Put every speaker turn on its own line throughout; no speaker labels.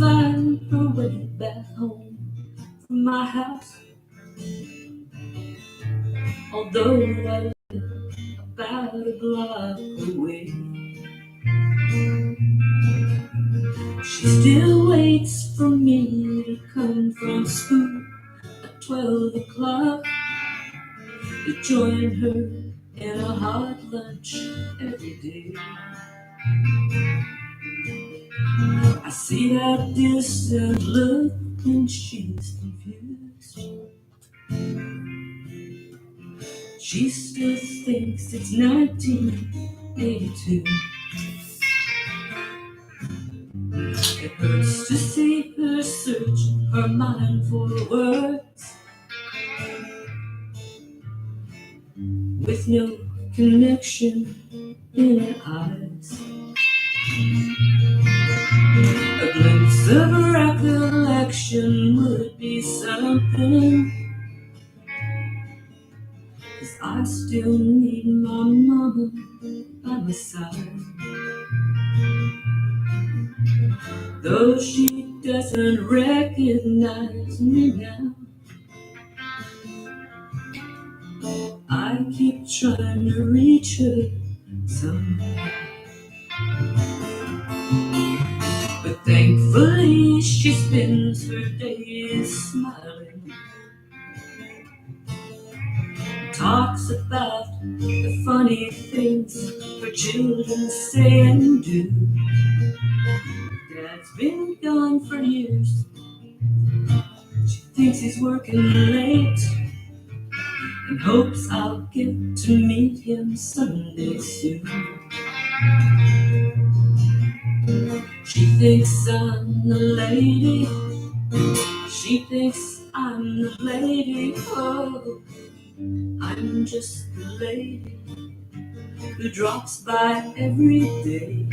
find her way back home from my house. Although I live about a block away, she still waits for me to come from school at 12 o'clock to join her in a hot lunch every day. I see that distant look when she's confused. She still thinks it's 1982. It hurts to see her search her mind for words with no connection in her eyes. A glimpse of recollection would be something, 'cause I still need my mama by my side. Though she doesn't recognize me now, I keep trying to reach her somehow. But thankfully she spends her days smiling, talks about the funny things her children say and do. Dad's been gone for years. She thinks he's working late and hopes I'll get to meet him someday soon. She thinks I'm the lady. She thinks I'm the lady. Oh, I'm just the lady who drops by every day.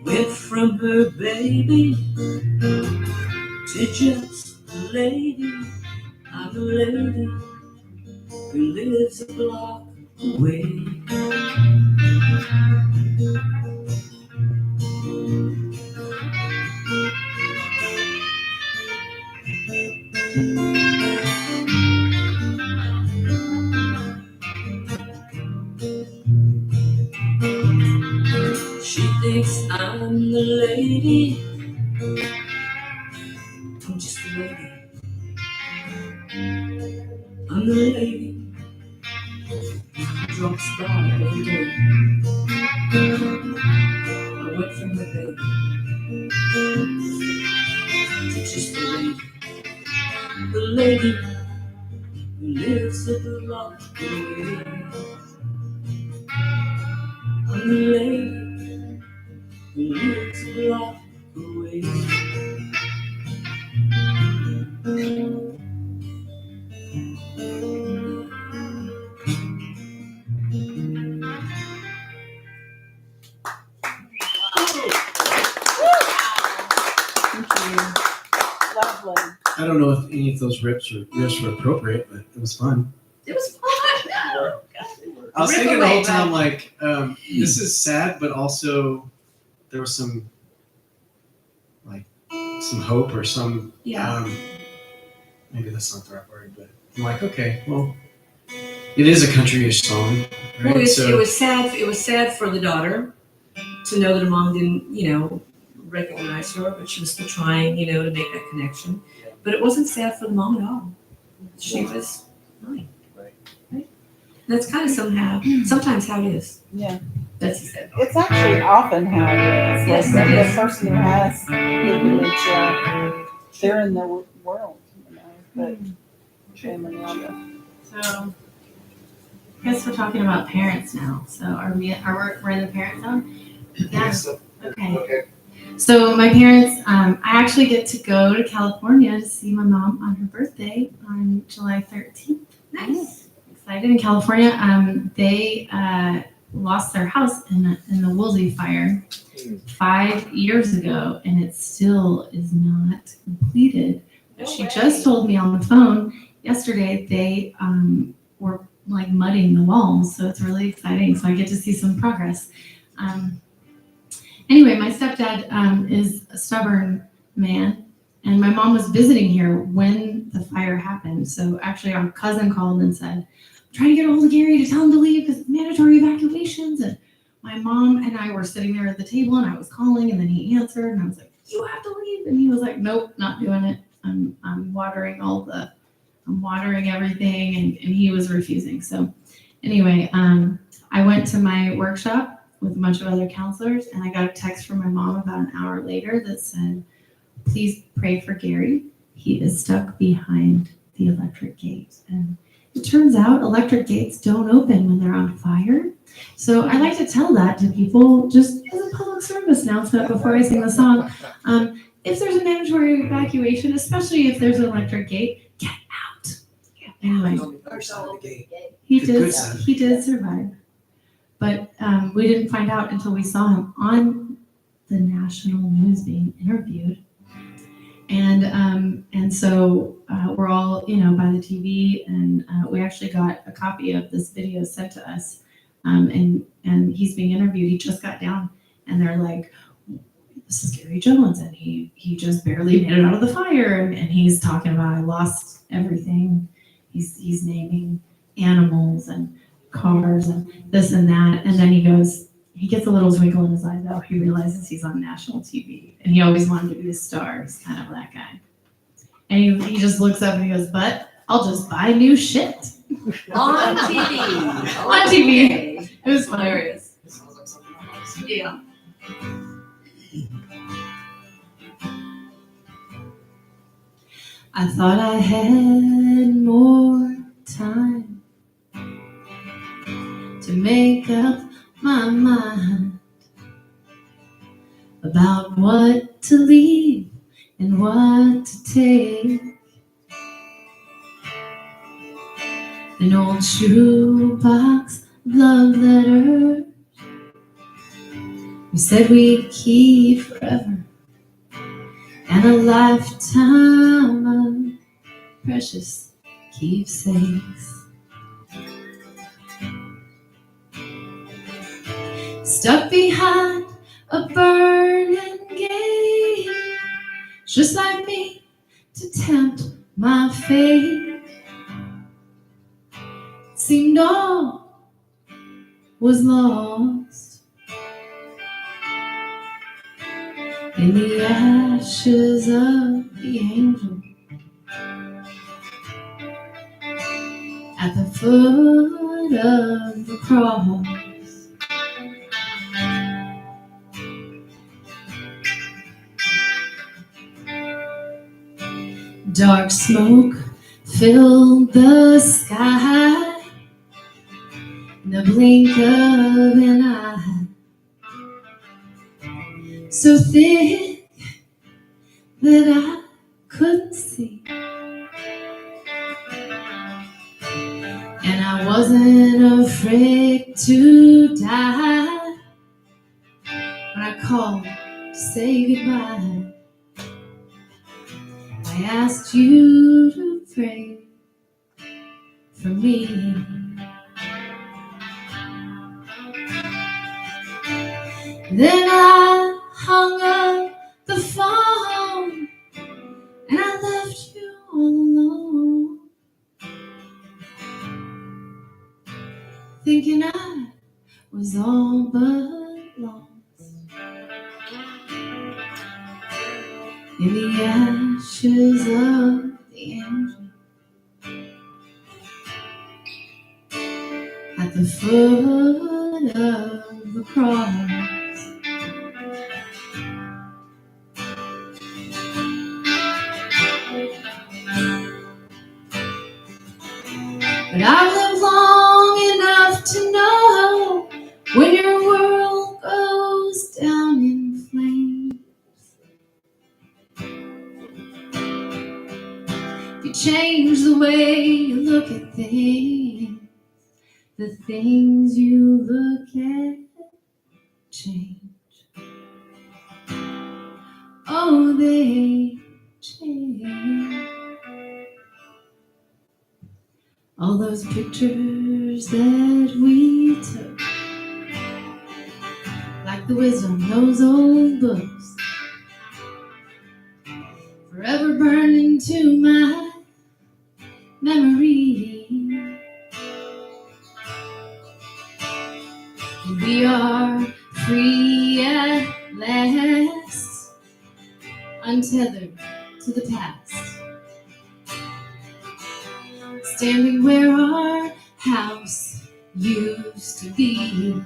Went from her baby to just the lady. I'm the lady who lives a block away. She thinks I'm the lady. I'm just the lady. I'm the lady who drops by every day. I went from the baby to just the lady who lives a block away. I'm the lady who lives a block away.
Lovely.
I don't know if any of those riffs were appropriate, but it was fun.
It was fun.
I was thinking the whole time, like, this is sad, but also there was some hope or some, maybe that's not the right word, but I'm like, okay, well, it is a country-ish song, right?
Well, it was sad. It was sad for the daughter to know that her mom didn't, recognize her, but she was still trying, to make that connection. But it wasn't sad for the mom at all. She was fine. Right? That's kind of sometimes how it is.
Yeah.
That's sad.
It's actually often how it is.
Yes,
Like
it
the
is.
person who has dementia, they're in the world, but shame on the other.
So, I guess we're talking about parents now. So, we're in the parent zone? Yeah. Okay. So, my parents, I actually get to go to California to see my mom on her birthday on July 13th.
Nice.
Excited in California. They lost their house in the Woolsey fire 5 years ago, and it still is not completed. But she just told me on the phone yesterday they were like mudding the walls, so it's really exciting. So I get to see some progress. Anyway, my stepdad is a stubborn man, and my mom was visiting here when the fire happened. So actually, our cousin called and said, "I'm trying to get a hold of Gary to tell him to leave because mandatory evacuations." And my mom and I were sitting there at the table, and I was calling, and then he answered, and I was like, "You have to leave," and he was like, "Nope, not doing it. I'm watering everything," and he was refusing. So anyway, I went to my workshop with a bunch of other counselors, and I got a text from my mom about an hour later that said, "Please pray for Gary. He is stuck behind the electric gate." And it turns out electric gates don't open when they're on fire. So I like to tell that to people just as a public service announcement before I sing the song. If there's a mandatory evacuation, especially if there's an electric gate, get out. Anyway, he did survive. But we didn't find out until we saw him on the national news being interviewed. And so we're all, by the TV, and we actually got a copy of this video sent to us. And he's being interviewed. He just got down, and they're like, "This is Gary Jones, and he just barely made it out of the fire." And he's talking about, "I lost everything." He's naming animals and cars and this and that. And then he gets a little twinkle in his eye, though. He realizes he's on national TV, and he always wanted to be a star. He's kind of that guy. And he just looks up and he goes, "But I'll just buy new shit."
On TV.
On TV. It was hilarious.
Yeah.
I thought I had more time to make up my mind about what to leave and what to take. An old shoebox of love letters we said we'd keep forever, and a lifetime of precious keepsakes. Stuck behind a burning gate, just like me, to tempt my fate. Seemed all was lost in the ashes of the angel at the foot of the cross. Dark smoke filled the sky, in the blink of an eye, so thick that I couldn't see. And I wasn't afraid to die when I called to say goodbye. I asked you to pray for me. Then I hung up the phone and I left you all alone, thinking I was all but lost in the ashes of the angel at the foot of the cross. But I've lived long enough to know when your world goes down in flames, you change the way you look at things. The things you look at change. Oh, they change. All those pictures that we took, like the wisdom of those old books, forever burned into my memory. We are free at last, untethered to the past, standing where our house used to be.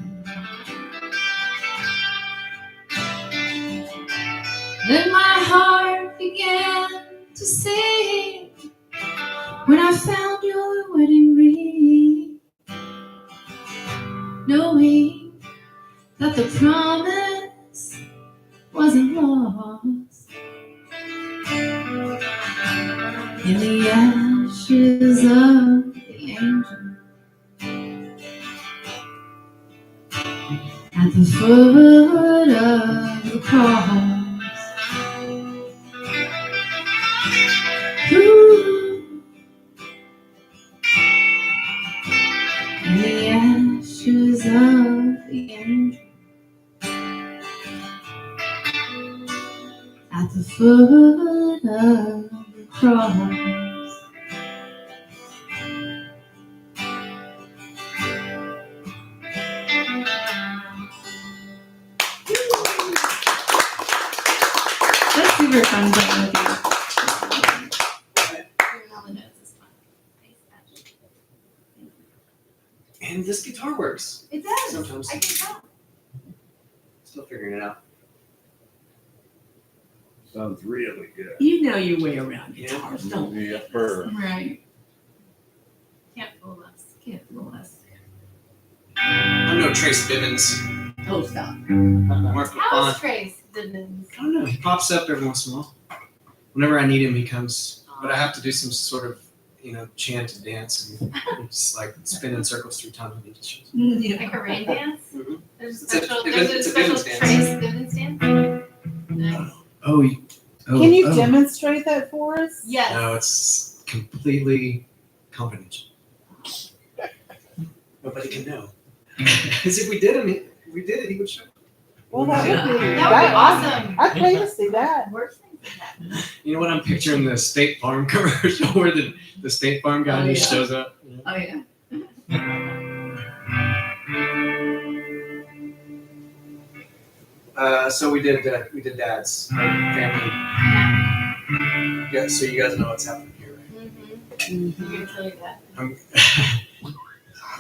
Then my heart began to sing when I found your wedding ring, knowing that the promise wasn't lost. In the ashes of the angel, at the foot of the cross. Ooh. In the ashes of the angel, at the foot of the cross. That's super fun playing with you. Hearing all the notes is fun. Thanks, Patrick.
And this guitar works.
It does.
Sometimes.
I can tell.
Still figuring it out.
Sounds really good.
You know your way around guitars, don't you?
Yepper.
Right. Can't fool us. Can't fool us.
I'm no Trace Bivens.
Oh, stop.
Mark
How's
LaFont.
Trace? Didn't.
I don't know. He pops up every once in a while. Whenever I need him, he comes. But I have to do some sort of, chant and dance, and just like spin in circles 3 times when he just shows up.
Yeah.
Like a rain dance?
Mhm.
There's a
It's a-
special,
it's a
Trace
Bivens dance.
Bivens dance? Nice.
Oh,
Can you demonstrate that for us?
Yes.
No, it's completely confidential. Nobody can know. Because if we did it, he would show up.
Well, that would be.
That would be awesome.
I'd pay to see that.
Worst things like that.
You know what I'm picturing? The State Farm commercial where the State Farm guy
Oh,
just
yeah.
shows up.
Oh, yeah.
So we did Dad's family. Yeah, so you guys know what's happening here, right?
Mm-hmm. I'm gonna tell you that.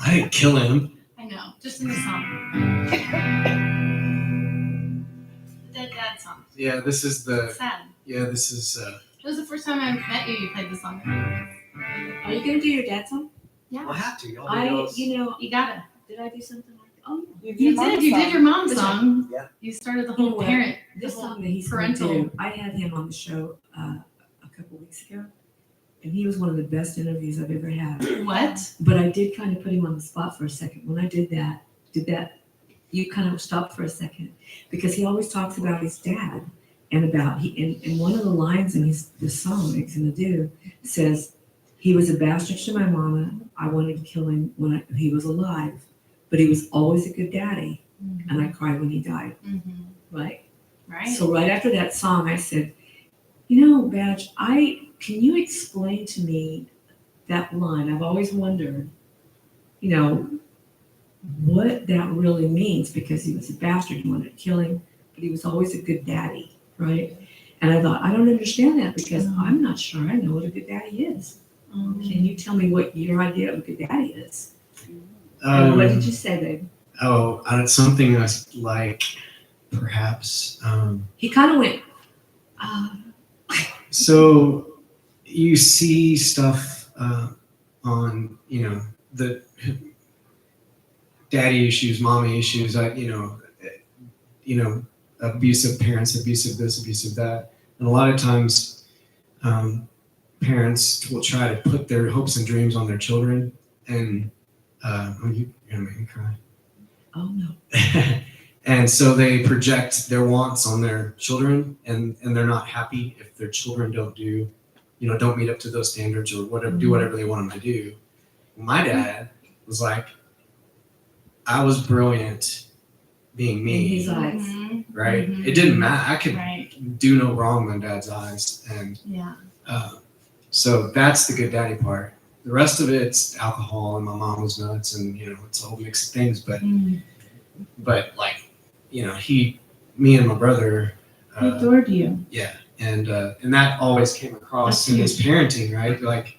I didn't kill him.
I know. Just in the song. The Dead Dad song.
Yeah, this is
It's sad.
It
It was the first time I met you. You played the song.
Are you going to do your dad's song?
Yeah.
I have to. Y'all
You gotta.
Did I do something like that? Oh,
You did. You did your mom's
This
song.
Yeah.
You started the
You know
whole
what?
parent.
this
the whole
song that he's going to
parental.
do, I had him on the show a couple weeks ago, and he was one of the best interviews I've ever had.
What?
But I did kind of put him on the spot for a second. When I did that, you kind of stopped for a second, because he always talks about his dad and about and one of the lines in the song he's going to do says, he was a bastard to my mama. I wanted to kill him when he was alive, but he was always a good daddy, and I cried when he died.
Mm-hmm.
Right.
Right.
So right after that song, I said, Badge, can you explain to me that line? I've always wondered, what that really means, because he was a bastard, you wanted to kill him, but he was always a good daddy, right? And I thought, I don't understand that, because I'm not sure I know what a good daddy is. Can you tell me what your idea of a good daddy is? And what did you say, babe?
It's something that's like perhaps.
He kind of went,
So you see stuff on, the daddy issues, mommy issues, abusive parents, abusive this, abusive that. And a lot of times parents will try to put their hopes and dreams on their children. And you're going to make me cry.
oh no.
And so they project their wants on their children, and they're not happy if their children don't meet up to those standards or whatever, do whatever they want them to do. My dad was like, I was brilliant being
In
me,
his eyes.
right?
Mhm.
It didn't matter. I could
Right.
do no wrong in Dad's eyes, and
Yeah.
so that's the good daddy part. The rest of it's alcohol, and my mom was nuts, and it's a whole mix of things. But like, me and my brother,
He adored you.
yeah, and that always came across
That's
in his parenting, right? Like,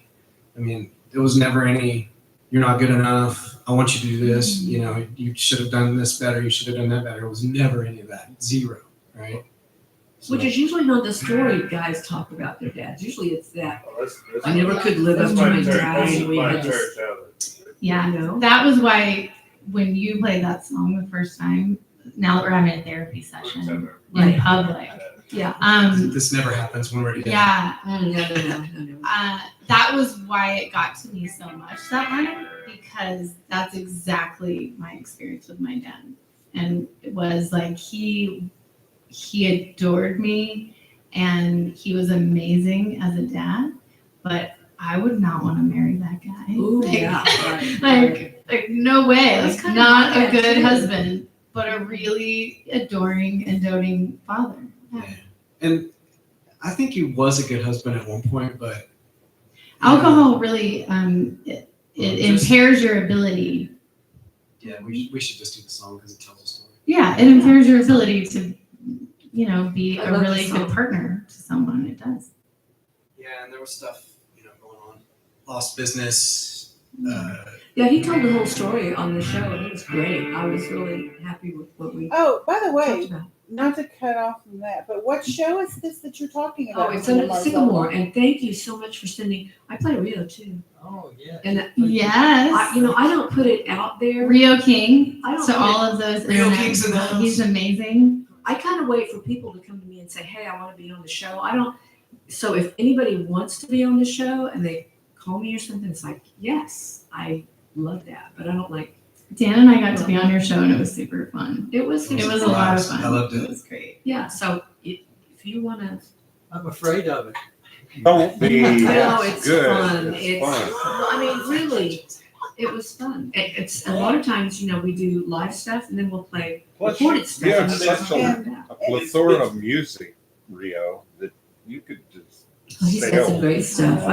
I mean, there was never any, you're not good enough. I want you to do this. You should have done this better. You should have done that better. It was never any of that. Zero, right? So,
Which is usually not the story guys talk about their dads. Usually it's that
Oh, that's
I never could live up to my dad, and we had this.
Yeah.
You know?
That was why when you played that song the first time, now that we're having a therapy session in
Right.
public.
Yeah.
this never happens when we're together.
Yeah.
No.
That was why it got to me so much that night, because that's exactly my experience with my dad. And it was like he adored me and he was amazing as a dad, but I would not want to marry that guy.
Ooh,
Like,
yeah. Right.
like no way.
That's
Like
kind of
not
my
a
dad,
good
too.
husband, but a really adoring and doting father. Yeah.
And I think he was a good husband at one point, but
Alcohol really it
Just-
impairs your ability.
Yeah, we should just do the song because it tells a story.
Yeah, it impairs your ability to, be
I
a
love
really
this
good
song.
partner to someone. It does.
Yeah, and there was stuff going on, lost business.
Yeah, he told the whole story on the show, and it was great. I was really happy with what we
Oh, by the
talked
way,
about.
not to cut off from that, but what show is this that you're talking
Oh,
about?
it's
Tina
under
Marzola?
Sycamore, and thank you so much for sending. I play Rio too,
Oh, yeah.
and
Yes.
I don't put it out there.
Rio King.
I don't
To
put
all of those
Rio
internet
King's in the
people,
house.
he's amazing.
I kind of wait for people to come to me and say, "Hey, I want to be on the show." I don't. So if anybody wants to be on the show and they call me or something, it's like, yes, I love that, but I don't like.
Dan and I got to be on your show and it was super fun.
It was.
It was a lot of fun.
I loved it.
It was great.
Yeah. So if you want to.
I'm afraid of it.
Don't be.
No, it's
good.
fun. It's
fun.
well, I mean, really, it was fun. It's a lot of times, we do live stuff and then we'll play
Plus,
recorded stuff.
you
and
have
then
such
we'll
a,
talk about
a plethora of music, Rio, that you could just
Oh, he's got some
sail.
great stuff.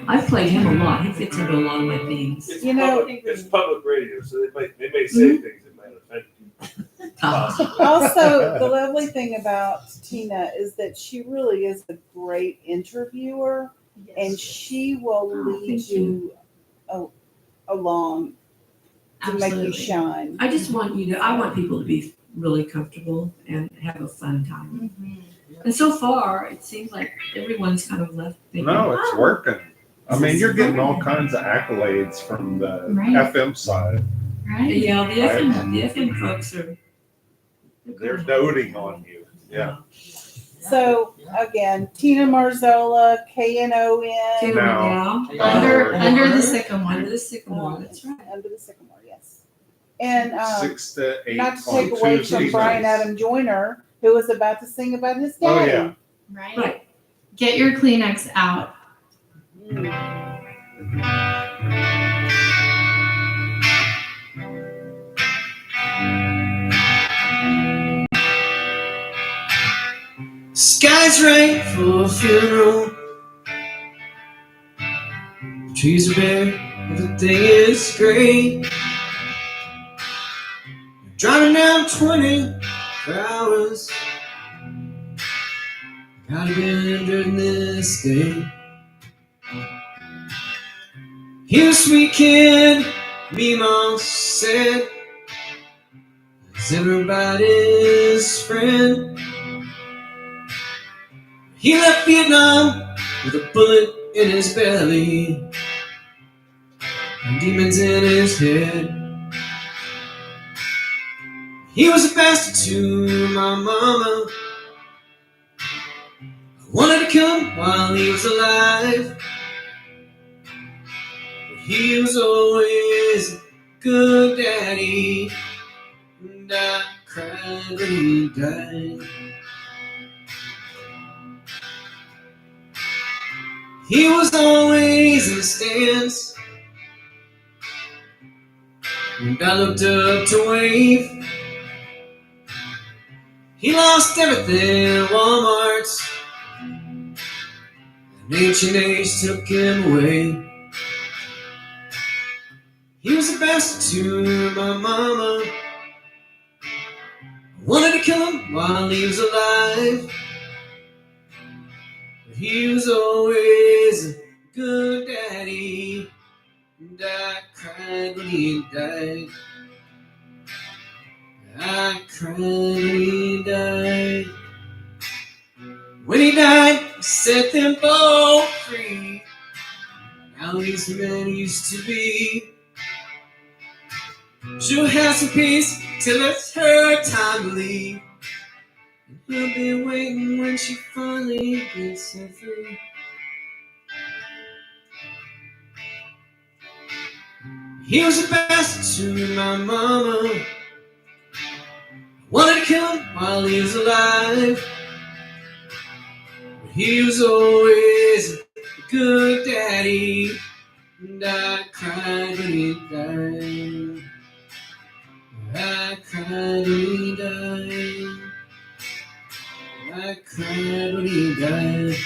I've played him a lot. He fits into a lot of my themes.
It's
You know-
it's public radio, so they may say things that might offend you.
Also, the lovely thing about Tina is that she really is a great interviewer, and she will lead
thank you.
along to make you
Absolutely.
shine.
I just want I want people to be really comfortable and have a fun time.
Mhm.
And so far, it seems like everyone's kind of left thinking,
No, it's
"Oh,
working. I
this
mean,
is
you're getting all
fun."
kinds of accolades from the
Right.
FM side.
Right?
Yeah, the FM folks are.
They're doting on you. Yeah.
So again, Tina Marzola, KNON,
Take it
Now-
now.
Under the sycamore.
Under the sycamore. That's right.
Under the Sycamore, yes. And
6 to 8
not to
on
take away
Tuesday
from Brian
nights.
Adam Joyner, who was about to sing about his
Oh,
daddy.
yeah.
Right?
Right.
Get your Kleenex out.
Skies rain for a funeral. The trees are bare, everything is great. Driving down 20 for hours. Gotta be dreading this day. Here this weekend, me mom said, is everybody's friend. He left Vietnam with a bullet in his belly and demons in his head. He was a bastard to my mama. I wanted to kill him while he was alive, but he was always a good daddy, and I cried when he died. He was always in the stands, and I looked up to wave. He lost everything at Walmart's. An ancient age took him away. He was the best to my mama. I wanted to kill him while he was alive. But he was always a good daddy. And I cried when he died. I cried when he died. When he died, I set them both free. Now these men used to be. She'll have some peace till it's her time to leave. And he'll be waiting when she finally gets set free. He was the best to my mama. Wanted to kill him while he was alive. But he was always a good daddy. And I cried when he died. I cried when he died. I cried when he died.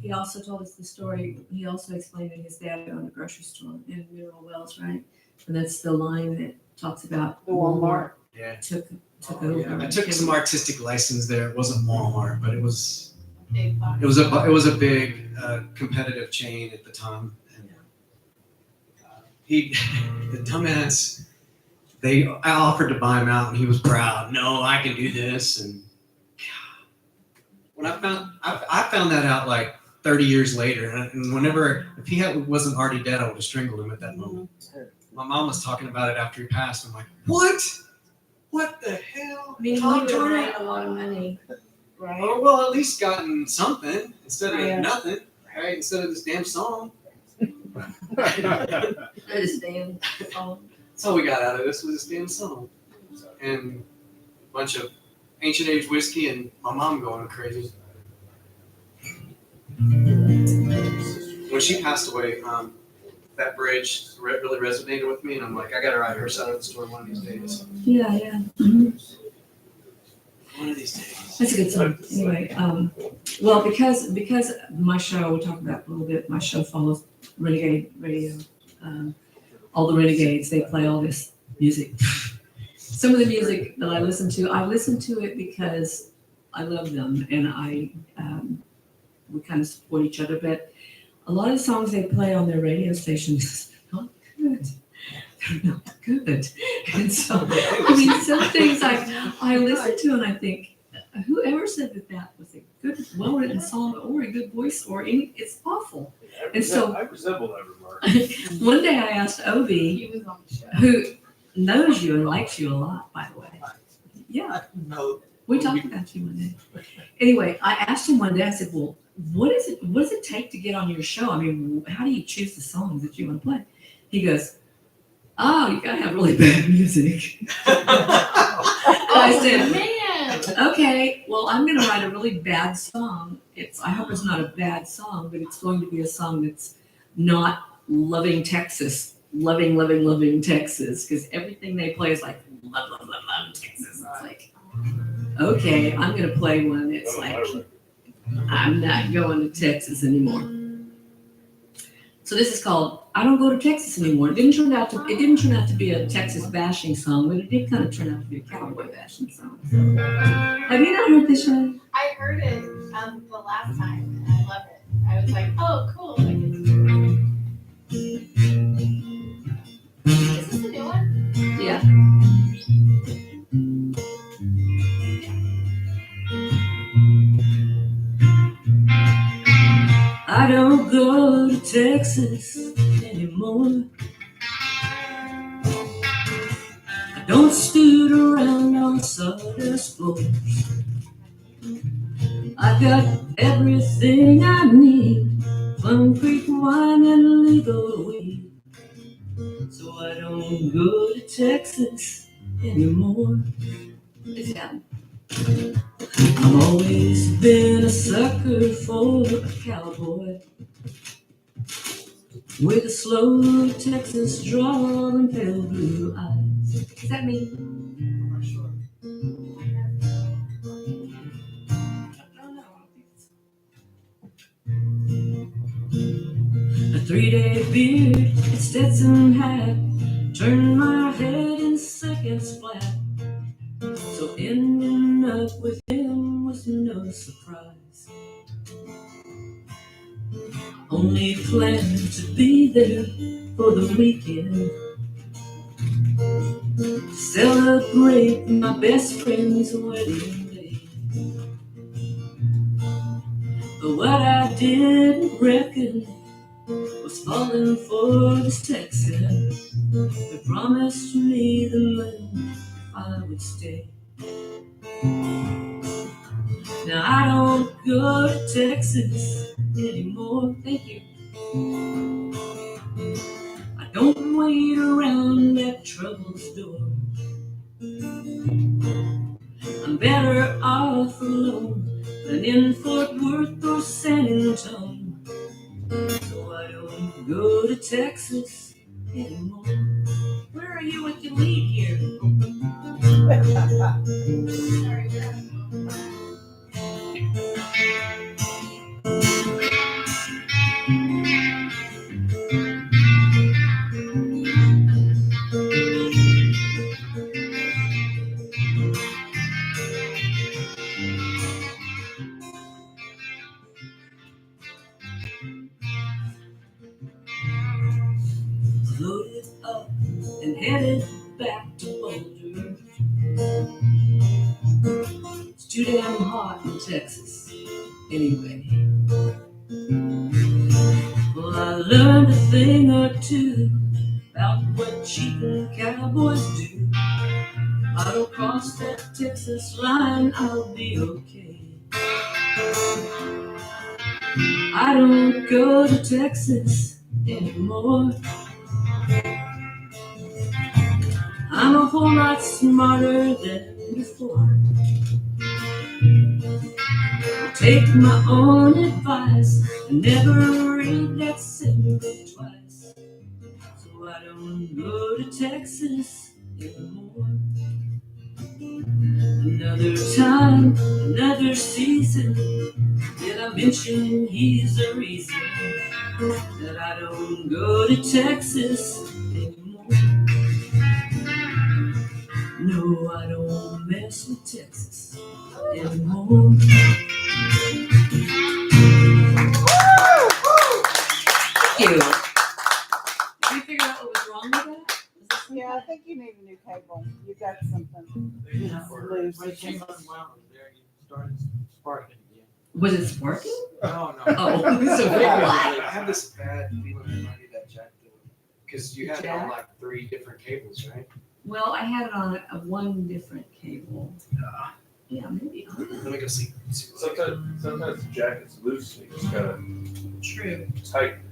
He also told us the story. He also explained that his dad owned a grocery store in Mineral Wells, right? And that's the line that talks about
The Walmart.
Yeah.
took over.
Yeah, I took some artistic license there. It wasn't Walmart, but it was
Big box.
it was a big competitive chain at the time. And he, the dumbass, I offered to buy him out, and he was proud. No, I can do this. And when I found that out like 30 years later, and whenever if he wasn't already dead, I would have strangled him at that moment. My mom was talking about it after he passed. I'm like, what? What the hell?
I mean, he
Tom
would have
Turner?
made a lot of money, right?
Oh, well, at least gotten something instead of
Yeah.
nothing, right? Instead of this damn song.
That is damn song.
That's all we got out of this was this damn song. And a bunch of ancient age whiskey and my mom going crazy. When she passed away, that bridge really resonated with me, and I'm like, I gotta write her side of the story one of these days.
Yeah, yeah. Mhm.
One of these days.
That's a good song. Anyway, well, because my show, we'll talk about a little bit, my show follows Renegade Radio. All the Renegades, they play all this music. Some of the music that I listen to it because I love them, and we kind of support each other, but a lot of the songs they play on their radio stations are not good. They're not good. And so, I mean, some things I listen to and I think, whoever said that was a good, well-written song or a good voice or any, it's awful. And so,
I resemble that remark.
one day I asked Obi,
He was on the show.
who knows you and likes you a lot, by the way. Yeah,
No.
we talked about you one day. Anyway, I asked him one day, I said, well, what does it take to get on your show? I mean, how do you choose the songs that you want to play? He goes, oh, you gotta have really bad music. I said,
Man.
okay, well, I'm gonna write a really bad song. I hope it's not a bad song, but it's going to be a song that's not loving Texas, loving Texas, because everything they play is like love Texas. It's like, okay, I'm gonna play one that's like, I'm not going to Texas anymore. So this is called I Don't Go to Texas Anymore. It didn't turn out to be a Texas bashing song, but it did kind of turn out to be a cowboy bashing song. So, have you not heard this yet?
I heard it the last time, and I love it. I was like, oh, cool. Like, is this a new one?
Yeah. I don't go to Texas anymore. I don't stood around on sawdust floors. I got everything I need, Plum Creek wine and legal weed. So I don't go to Texas anymore. It's happened. I've always been a sucker for a cowboy with a slow Texas drawl and pale blue eyes. Is that me?
I'm not sure.
A 3-day beard and Stetson hat turned my head in seconds flat. So ending up with him was no surprise. Only planned to be there for the weekend to celebrate my best friend's wedding day. But what I didn't reckon was falling for this Texan who promised me the moon if I would stay. Now I don't go to Texas anymore. Thank you. I don't wait around at trouble's door. I'm better off alone than in Fort Worth or San Antonio. So I don't go to Texas anymore. Where are you with your lead here? Loaded up and headed back to Boulder. It's too damn hot in Texas anyway. Well, I learned a thing or two about what cheating cowboys do. I don't cross that Texas line, I'll be okay. I don't go to Texas anymore. I'm a whole lot smarter than before. I take my own advice and never read that same book twice. So I don't go to Texas anymore. Another time, another season, did I mention he's the reason that I don't go to Texas anymore? No, I don't mess with Texas anymore. Thank you. Did you figure out what was wrong with that? Was this
Yeah, I think you need a new cable. You got something loose.
When it came unwound there, you started sparking again.
Was it sparking?
No, no.
Oh, so what?
I have this bad feeling I might need that jack though. Because you had it on like 3 different cables, right?
Well, I had it on a one different cable. Yeah, maybe.
Let me go see.
Sometimes the jacket's loose, and you just gotta
True.
tighten.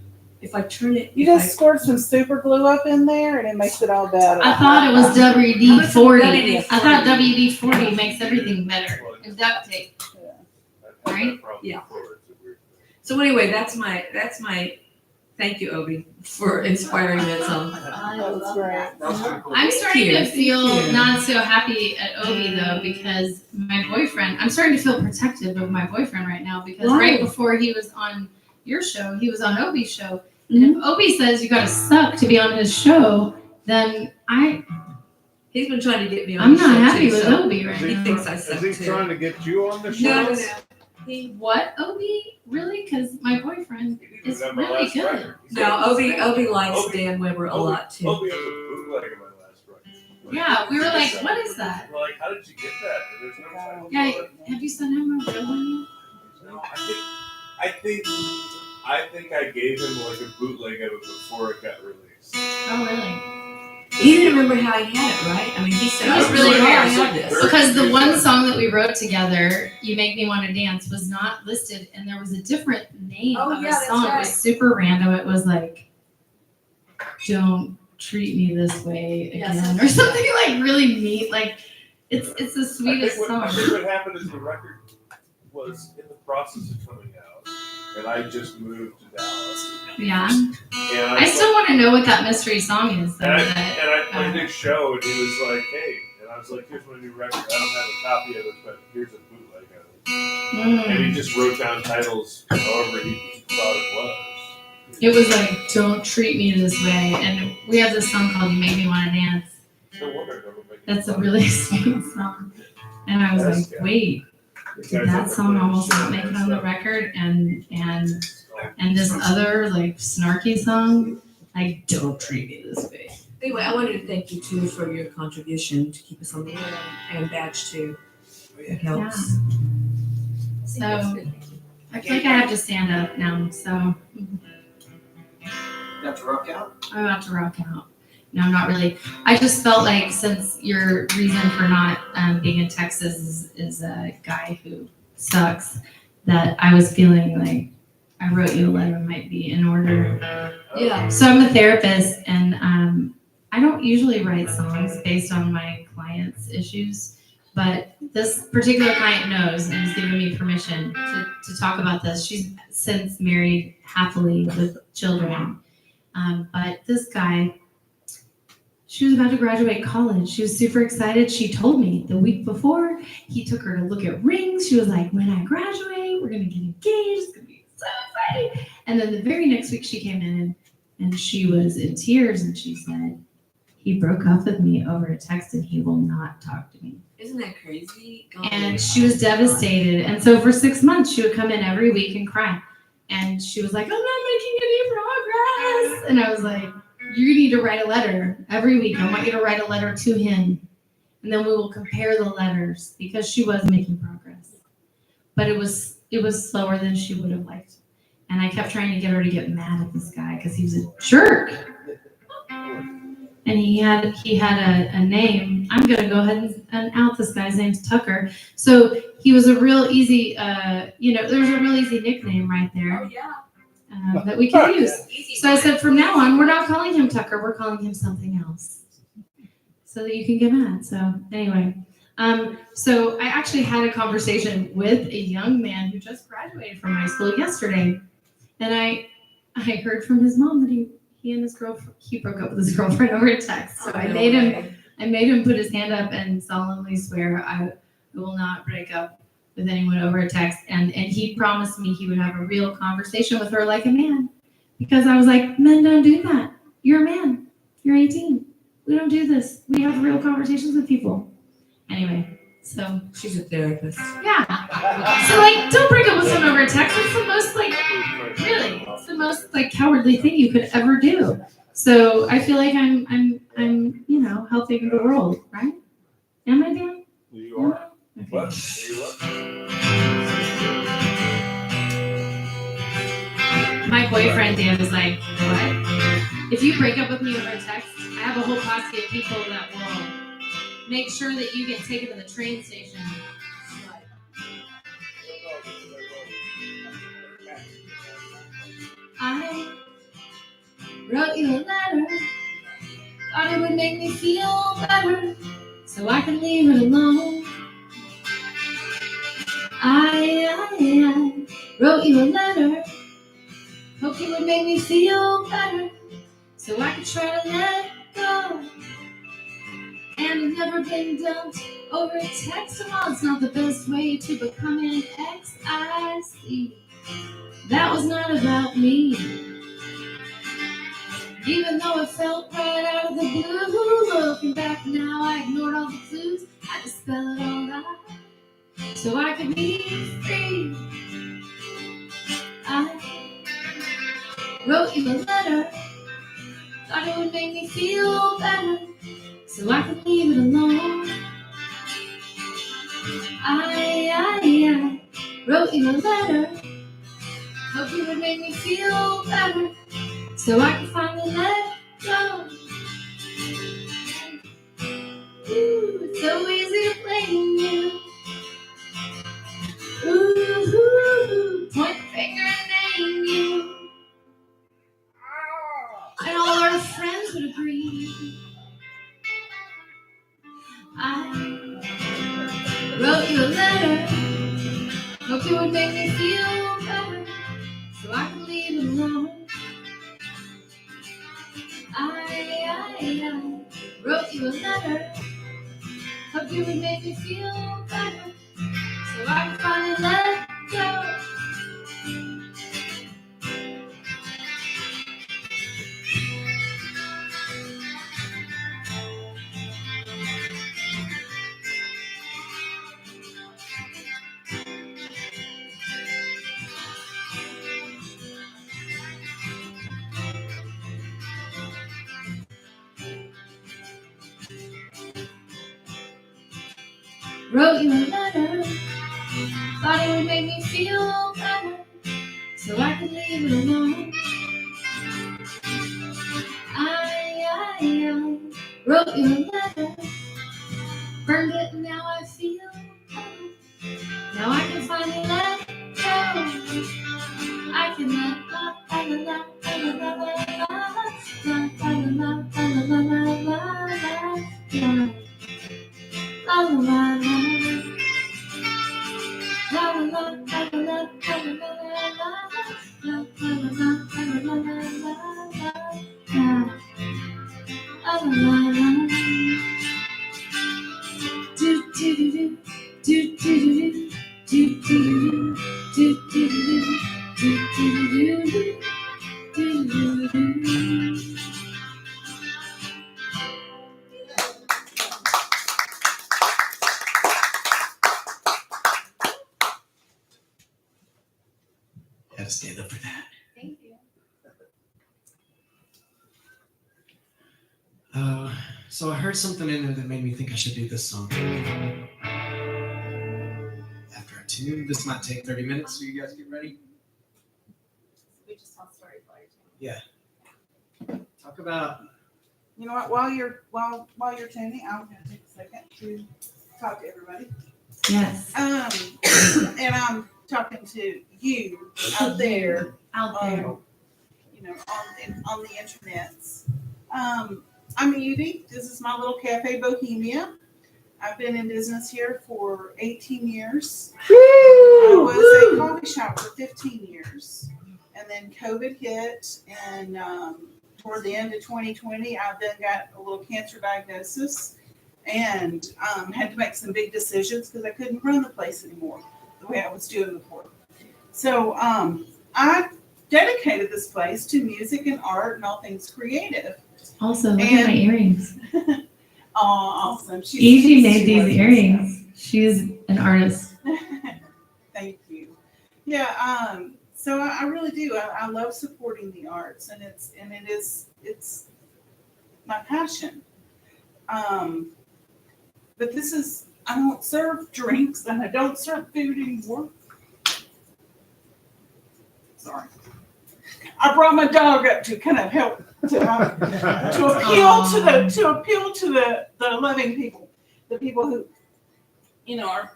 If I turn it,
You just squirt some super glue up in there and it makes it all better.
I thought it was WD-40.
WD-40.
I thought WD-40 makes everything better. And duct tape.
I've had
Right?
that problem
Yeah.
before. It's a weird thing.
So anyway, that's my. Thank you, Obi, for inspiring that song.
That's great.
That was pretty cool.
I'm starting to
Thank
feel
you.
not so happy at Obi though because my boyfriend, I'm starting to feel protective of my boyfriend right now because
Why?
right before he was on your show, he was on Obi's show. And if Obi says you gotta suck to be on his show, then
He's been trying to get me on.
I'm
the
not
show
happy
too,
with
so
Obi right
He
now.
thinks I
Is
suck
he
too.
trying to get you on the show?
No.
What, Obi? Really? Because my boyfriend is
Remember
really
last
good.
record?
No, Obi likes
Obi-
Dan Weber a lot too.
Obi has a bootleg of my last record.
Yeah, we were like, what is that?
We're like, how did you get that? And there's no title.
Yeah, have you sent him a real one
No, I think I gave him like a bootleg of it before it got released.
yet? Oh, really?
He didn't remember how he had it, right? I mean, he said,
It was
"I
really
swear I
hard.
have this."
Because the one song that we wrote together, You Make Me Want to Dance, was not listed, and there was a different name
Oh,
of
yeah,
a
that's
song. It
right.
was super random. It was like, don't treat me this way again,
Yes.
or something like really mean. Like it's the sweetest
I
song.
think what happened is the record was in the process of coming out, and I just moved to Dallas.
Yeah.
And
I still want to know what that mystery song is. Though,
and
that,
I played his show, and he was like, "Hey," and I was like, "Here's my new record. I don't have a copy of it, but here's a bootleg of it." And he just wrote down titles however he thought it was.
It was like, "Don't treat me this way," and we have this song called "You Make Me Want to Dance."
No wonder I never make it.
That's a really sweet song. And I was
That's
like,
good.
wait,
The
did
guys
that
that
song
play
almost
show
not make it on the record? And this
stuff.
other like snarky song, like, "Don't treat me this way."
Anyway, I wanted to thank you too for your contribution to keep us on the air, and Badge too. It helps.
So
That's good.
I feel like I have to stand up now. So
Got to rock out.
I'm about to rock out. No, I'm not really. I just felt like since your reason for not being in Texas is a guy who sucks, that I was feeling like I wrote you a letter might be in order.
Yeah.
So I'm a therapist, and I don't usually write songs based on my clients' issues, but this particular client knows and has given me permission to talk about this. She's since married happily with children, but this guy, she was about to graduate college. She was super excited. She told me the week before, he took her to look at rings. She was like, "When I graduate, we're going to get engaged. It's going to be so exciting." And then the very next week she came in and she was in tears and she said, "He broke up with me over a text and he will not talk to me."
Isn't that crazy? God.
And she was devastated. And so for 6 months, she would come in every week and cry. And she was like, "I'm not making any progress." And I was like, "You need to write a letter every week. I want you to write a letter to him. And then we will compare the letters," because she was making progress. But it was slower than she would have liked. And I kept trying to get her to get mad at this guy because he was a jerk. And he had a name. I'm gonna go ahead and out this guy's name's Tucker. So he was a real easy, there's a real easy nickname right there
Oh yeah.
that we can use.
Easy.
So I said, from now on, we're not calling him Tucker. We're calling him something else, so that you can get mad. So anyway, so I actually had a conversation with a young man who just graduated from high school yesterday, and I heard from his mom that he and his girlfriend, he broke up with his girlfriend over a text. So I made him put his hand up and solemnly swear I will not break up with anyone over a text. And he promised me he would have a real conversation with her like a man. Because I was like, "Men don't do that. You're a man. You're 18. We don't do this. We have real conversations with people." Anyway, so
She's a therapist.
yeah. So like, don't break up with someone over a text. It's the most really, it's the most cowardly thing you could ever do. So I feel like I'm helping the world, right? Am I, Dan?
You are.
Okay.
But you are.
My boyfriend, Dan, is like, "What? If you break up with me over text, I have a whole posse of people that will make sure that you get taken to the train station." I wrote you a letter, thought it would make me feel better, so I could leave it alone. I wrote you a letter, hope you would make me feel better, so I could try to let go. And I've never been dumped over a text, and while it's not the best way to become an ex, I see that was not about me. Even though it felt right out of the blue, looking back now, I ignored all the clues. I had to spell it all out so I could be free. I wrote you a letter, thought it would make me feel better, so I could leave it alone. I wrote you a letter, hope you would make me feel better, so I could finally let go. Ooh, it's so easy to blame you. Ooh, point the finger and name you. And all our friends would agree letter. Hope it would make me feel better, so I could leave it alone. I wrote you a letter. Hope you would make me feel better, so I could finally let go. Wrote you a letter. Thought it would make me feel better, so I could leave it alone. I wrote you a letter. Burned it and now I feel better. Now I can finally let go. I can let
Had to stand up for that.
Thank you.
So I heard something in there that made me think I should do this song. After a tune, this might take 30 minutes, so you guys get ready.
We just tell stories while you're
Talk about
You know what? While you're tuning, I'm gonna take a second to talk to everybody.
Yes,
And I'm talking to you out there,
out there.
on the internets. I'm Evie. This is my little Cafe Bohemia. I've been in business here for 18 years. I was a coffee shop for 15 years. And then COVID hit, and toward the end of 2020, I then got a little cancer diagnosis and had to make some big decisions because I couldn't run the place anymore the way I was doing before. So I dedicated this place to music and art and all things creative.
Also, look at my earrings.
Oh, awesome.
Evie made
she
these
was
earrings. She's an artist.
Thank you. Yeah, so I really do. I love supporting the arts, and it's my passion. But I don't serve drinks and I don't serve food anymore. Sorry. I brought my dog up to kind of help to appeal to the loving people, the people who are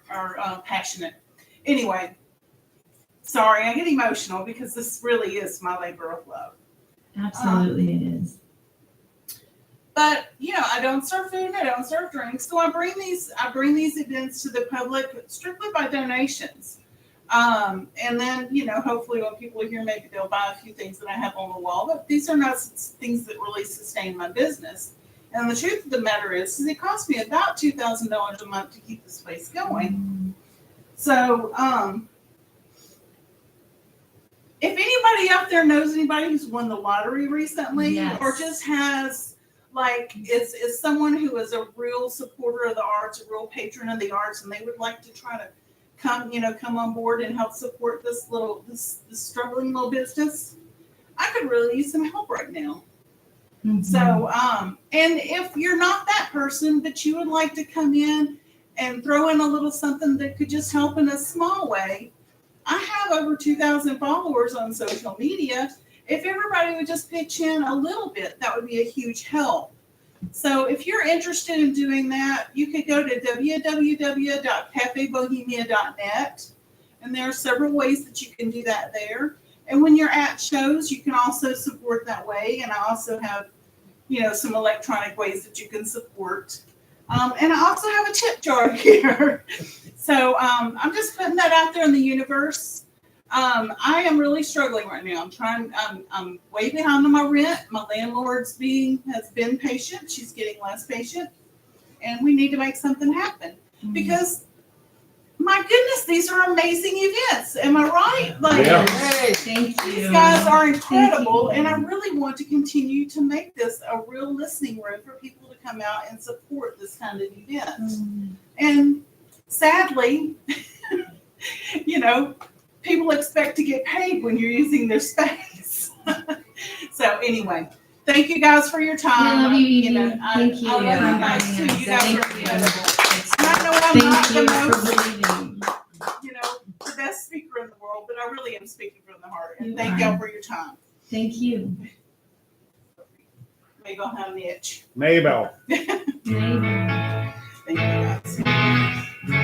passionate. Anyway, sorry, I get emotional because this really is my labor of love.
Absolutely, it is.
But I don't serve food, I don't serve drinks, so I bring these events to the public strictly by donations. And then hopefully when people are here, maybe they'll buy a few things that I have on the wall. But these are not things that really sustain my business. And the truth of the matter is it costs me about $2,000 a month to keep this place going. So if anybody out there knows anybody who's won the lottery recently,
Yes.
or just has is someone who is a real supporter of the arts, a real patron of the arts, and they would like to try to come on board and help support this struggling little business, I could really use some help right now.
Mhm.
So, and if you're not that person, but you would like to come in and throw in a little something that could just help in a small way, I have over 2,000 followers on social media. If everybody would just pitch in a little bit, that would be a huge help. So if you're interested in doing that, you could go to www.cafebohemia.net, and there are several ways that you can do that there. And when you're at shows, you can also support that way. And I also have, some electronic ways that you can support. And I also have a tip jar here. So I'm just putting that out there in the universe. I am really struggling right now. I'm way behind on my rent. My landlord's has been patient. She's getting less patient. And we need to make something happen. Because my goodness, these are amazing events. Am I right? Like,
Yeah.
Hey, thank you.
these guys are incredible,
Thank you.
and I really want to continue to make this a real listening room for people to come out and support this kind of event. And sadly, people expect to get paid when you're using their space. So anyway, thank you guys for your time.
I love you, Evie. Thank you
I love you
for
guys
inviting
too.
us.
You guys
Thank
are
you.
incredible. And I know I'm not
Thank you
the
for
most,
believing.
the best speaker in the world, but I really am speaking from the heart. And
You
thank
are.
y'all for your time.
Thank you.
May go have an itch.
Maybell.
Thank you guys.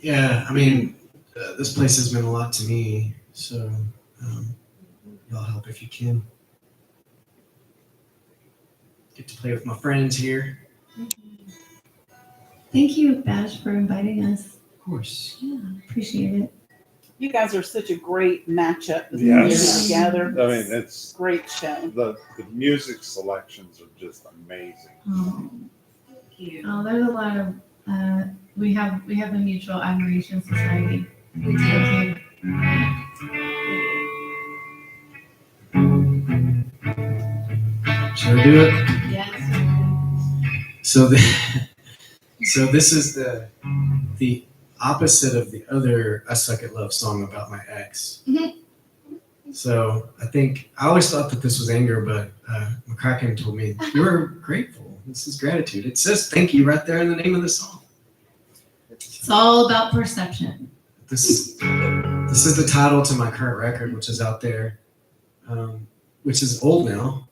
Yeah, I mean, this place has meant a lot to me. So y'all help if you can. Get to play with my friends here.
Thank you, Bash, for inviting us.
Of course.
Yeah, appreciate it.
You guys are such a great matchup
Yes.
together.
I mean, it's
Great show.
the music selections are just amazing.
Oh,
Thank you.
oh, there's a lot of we have a mutual admiration society.
We do.
Thank
Shall we do it?
you. Yes.
So this is the opposite of the other "I Suck at Love" song about my ex. So I always thought that this was anger, but McCracken told me you were grateful. This is gratitude. It says thank you right there in the name of the song.
It's all about perception.
This is the title to my current record, which is out there, which is old now.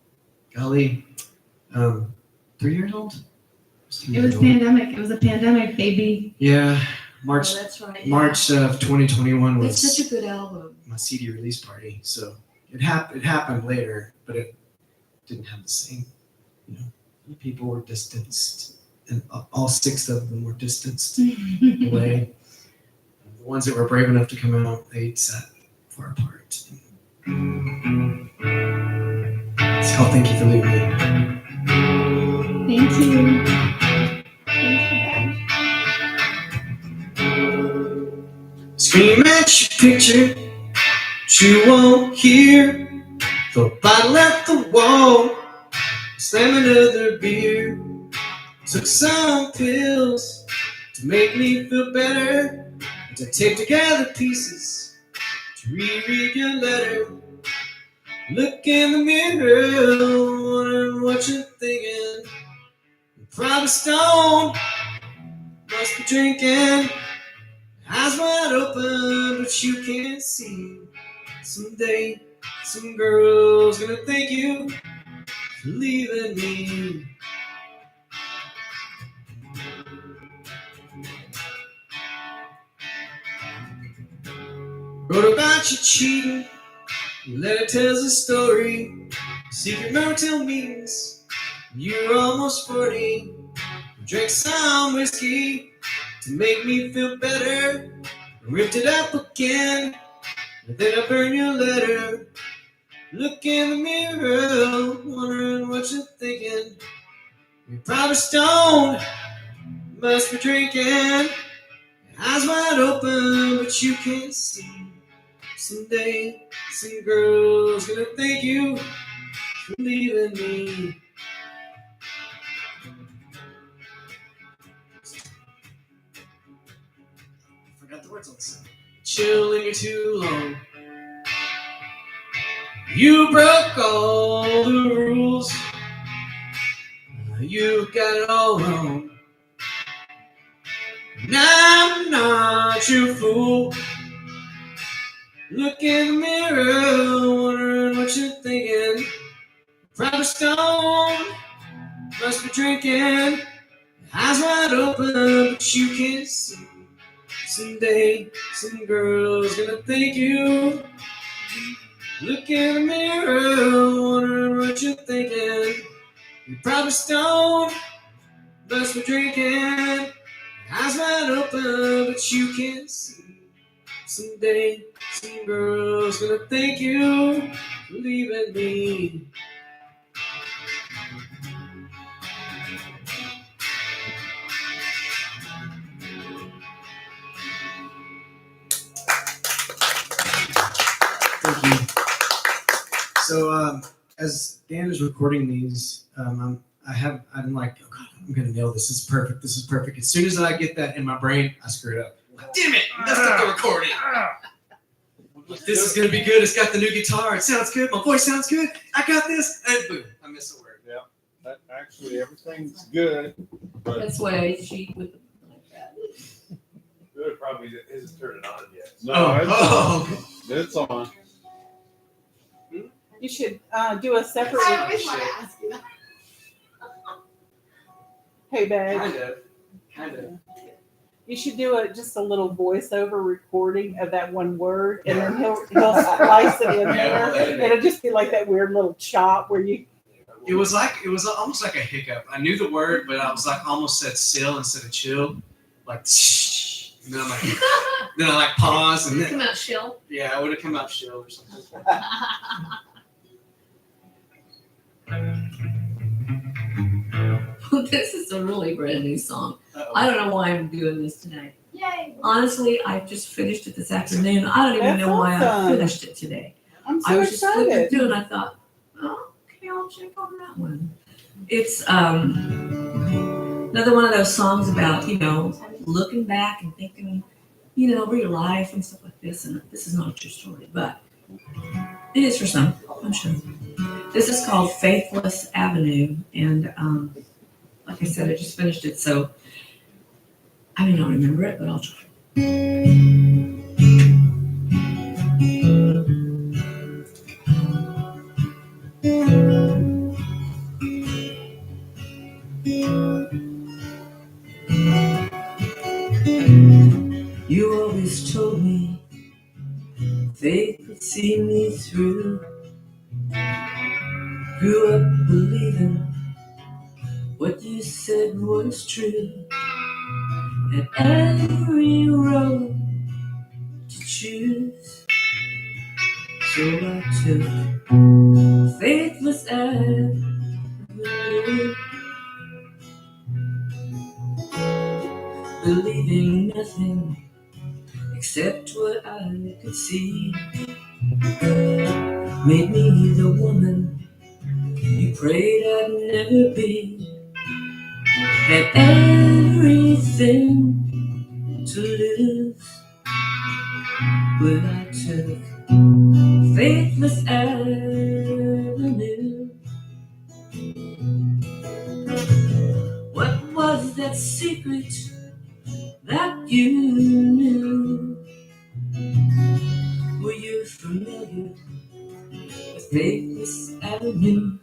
Golly, 3 years old.
It was pandemic. It was a pandemic, baby.
Yeah,
Oh,
March
that's right. Yeah.
March of 2021
It's
was
such a good album.
my CD release party. So it happened later, but it didn't have the same. People were distanced, and all 6 of them were distanced away. The ones that were brave enough to come out, they sat far apart. It's called "Thank You for Leaving Me."
Thank you. Thank you, Bash.
Scream at your picture, but you won't hear. Throw a bottle at the wall, slam another beer. Took some pills to make me feel better, and to tape together pieces to reread your letter. Look in the mirror, wondering what you're thinking. You're probably stoned, must be drinking. Eyes wide open, but you can't see. Someday, some girl's gonna thank you for leaving me. Wrote about you cheating, your letter tells a story. Secret motel meetings, you're almost 40. Drank some whiskey to make me feel better. Ripped it up again, and then I burned your letter. Look in the mirror, wondering what you're thinking. You're probably stoned, must be drinking. Eyes wide open, but you can't see. Someday, some girl's gonna thank you for leaving me. I forgot the words on the song. Chilling you too long. You broke all the rules. You got it all wrong. And I'm not your fool. Look in the mirror, wondering what you're thinking. Probably stoned, must be drinking. Eyes wide open, but you can't see. Someday, some girl's gonna thank you Look in the mirror, wondering what you're thinking. You probably stoned, bust for drinking. Eyes wide open, but you can't see. Someday, some girl's gonna thank you for leaving me. Thank you. So, as Dan is recording these, I'm like, oh God, I'm gonna nail this. This is perfect. This is perfect. As soon as I get that in my brain, I screw it up. Like, damn it, I messed up the recording. This is gonna be good. It's got the new guitar. It sounds good. My voice sounds good. I got this. And boom, I missed a word.
That actually everything's good, but
That's why I cheat with them like that.
It probably isn't turning on yet.
no, it's on.
You should do a separate.
I always want to ask you that.
Hey, babe.
Kind of.
You should do just a little voiceover recording of that one word, and then he'll splice it in there. And it'll just be like that weird little chop where you.
It was almost like a hiccup. I knew the word, but I was like almost said still instead of chill. Like shh. And then I like pause and then
Come out, Shell.
yeah, it would have come out chill or something.
This is a really brand new song.
Uh-oh.
I don't know why I'm doing this tonight.
Yay.
Honestly, I just finished it this afternoon. I don't even
That's
know why I
awesome.
finished it today.
I'm
I
so
was just flipping
excited.
through and I thought, oh, okay, I'll check on that one. It's another one of those songs about, looking back and thinking, over your life and stuff like this. And this is not a true story, but it is for some, I'm sure. This is called Faithless Avenue. And like I said, I just finished it, so I may not remember it, but I'll try. You always told me faith could see me through. Grew up believing what you said was true. At every road to choose, so I took Faithless Avenue, believing nothing except what I could see. Made me the woman you prayed I'd never be. Had everything to lose, but I took Faithless Avenue. What was that secret that you knew? Were you familiar with Faithless Avenue?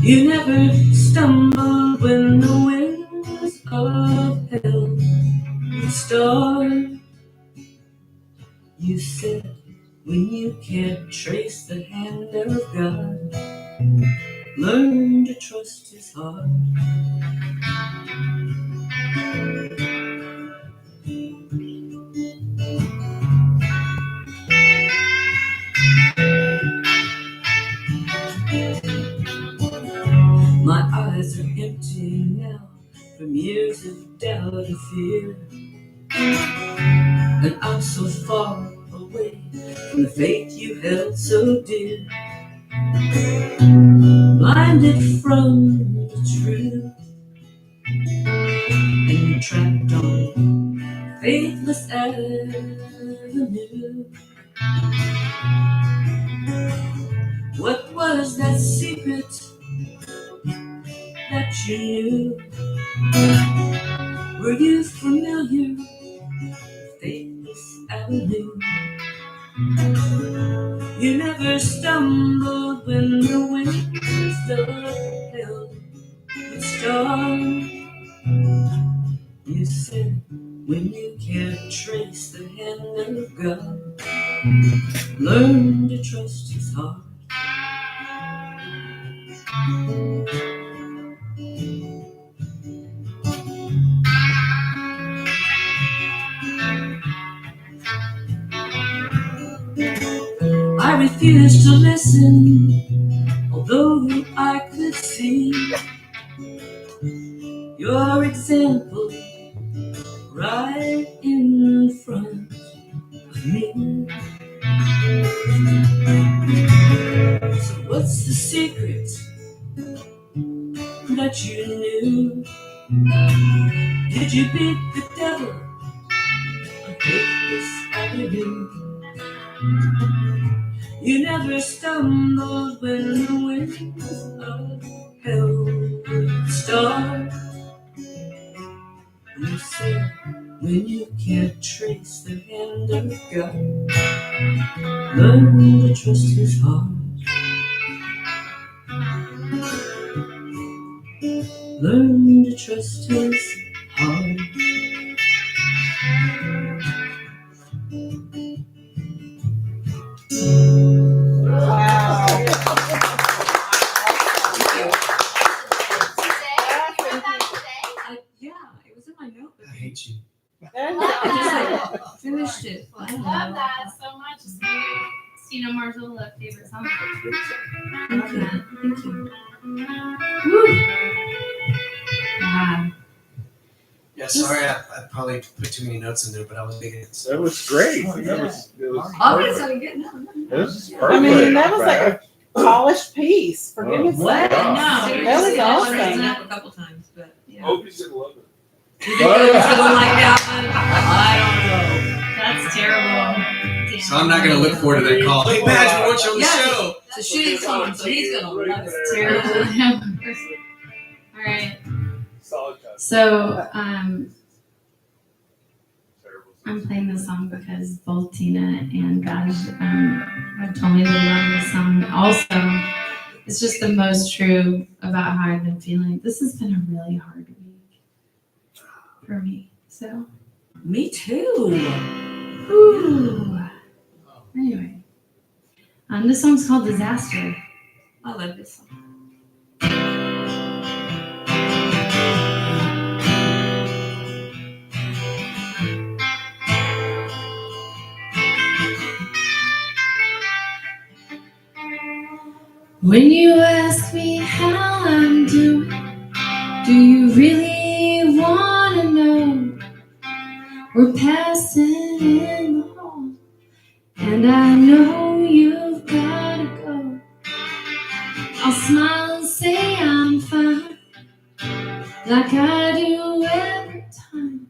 You never stumbled when the winds of hell would start. You said when you can't trace the hand of God, learn to trust His heart. My eyes are empty now from years of doubt and fear, and I'm so far away from the faith you held so dear. Blinded from the truth, and trapped on Faithless Avenue. What was that secret that you knew? Were you familiar with Faithless Avenue? You never stumbled when the winds of hell would start. You said when you can't trace the hand of God, Learn to trust his heart. I refuse to listen, although I could see your example right in front of me. So what's the secret that you knew? Did you beat the devil on Hopeless Avenue? You never stumbled when the winds of hell would start. You said when you can't trace the hand of God, learn to trust his heart. Learn to trust his heart.
Wow.
Yeah, it was in my notebook.
I hate you.
I just like finished it.
I love that so much. Stina Marshall, a favorite song.
Thank you. Thank you.
Wow.
Yeah, sorry, I probably put too many notes in there, but I was thinking it's.
That was great.
Oh,
It
yeah.
was
Oh, it's
perfect.
so good. No.
It was
Yeah.
perfect.
I mean, that was like a polished piece, for
Oh,
goodness
What?
sake.
No.
That was
I
awesome.
raised it up a couple times, but yeah.
Opie's gonna love it.
You think I was gonna like that one? I
That's terrible. Damn.
So I'm not gonna look forward to that call. Hey, Badge, we want you on the
Yeah.
show.
don't know. It's a shooting song, so he's gonna love it.
It's terrible. All right.
Solid cut.
So
Terrible.
I'm playing this song because both Tina and Badge have told me they love this song. Also, it's just the most true about how I've been feeling. This has been a really hard week for me. So,
Me too.
whew. Anyway, this song's called Disaster.
I love this song.
When you ask me how I'm doing, do you really want to know? We're passing in the hall, and I know you've got to go. I'll smile and say I'm fine, like I do every time,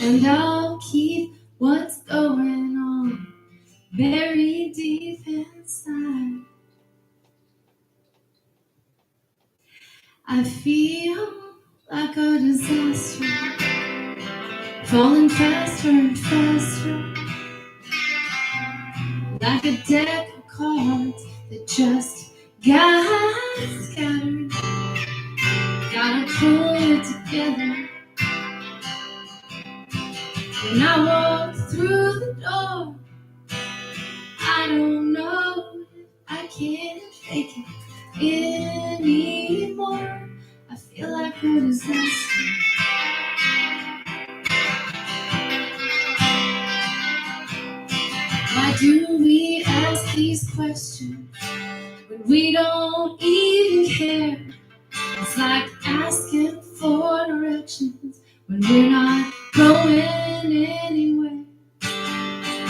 and I'll keep what's going on buried deep inside. I feel like a disaster, falling faster and faster, like a deck of cards that just got scattered. Gotta pull it together. When I walk through the door, I don't know if I can fake it anymore. I feel like a disaster. Why do we ask these questions when we don't even care? It's like asking for directions when we're not going anywhere.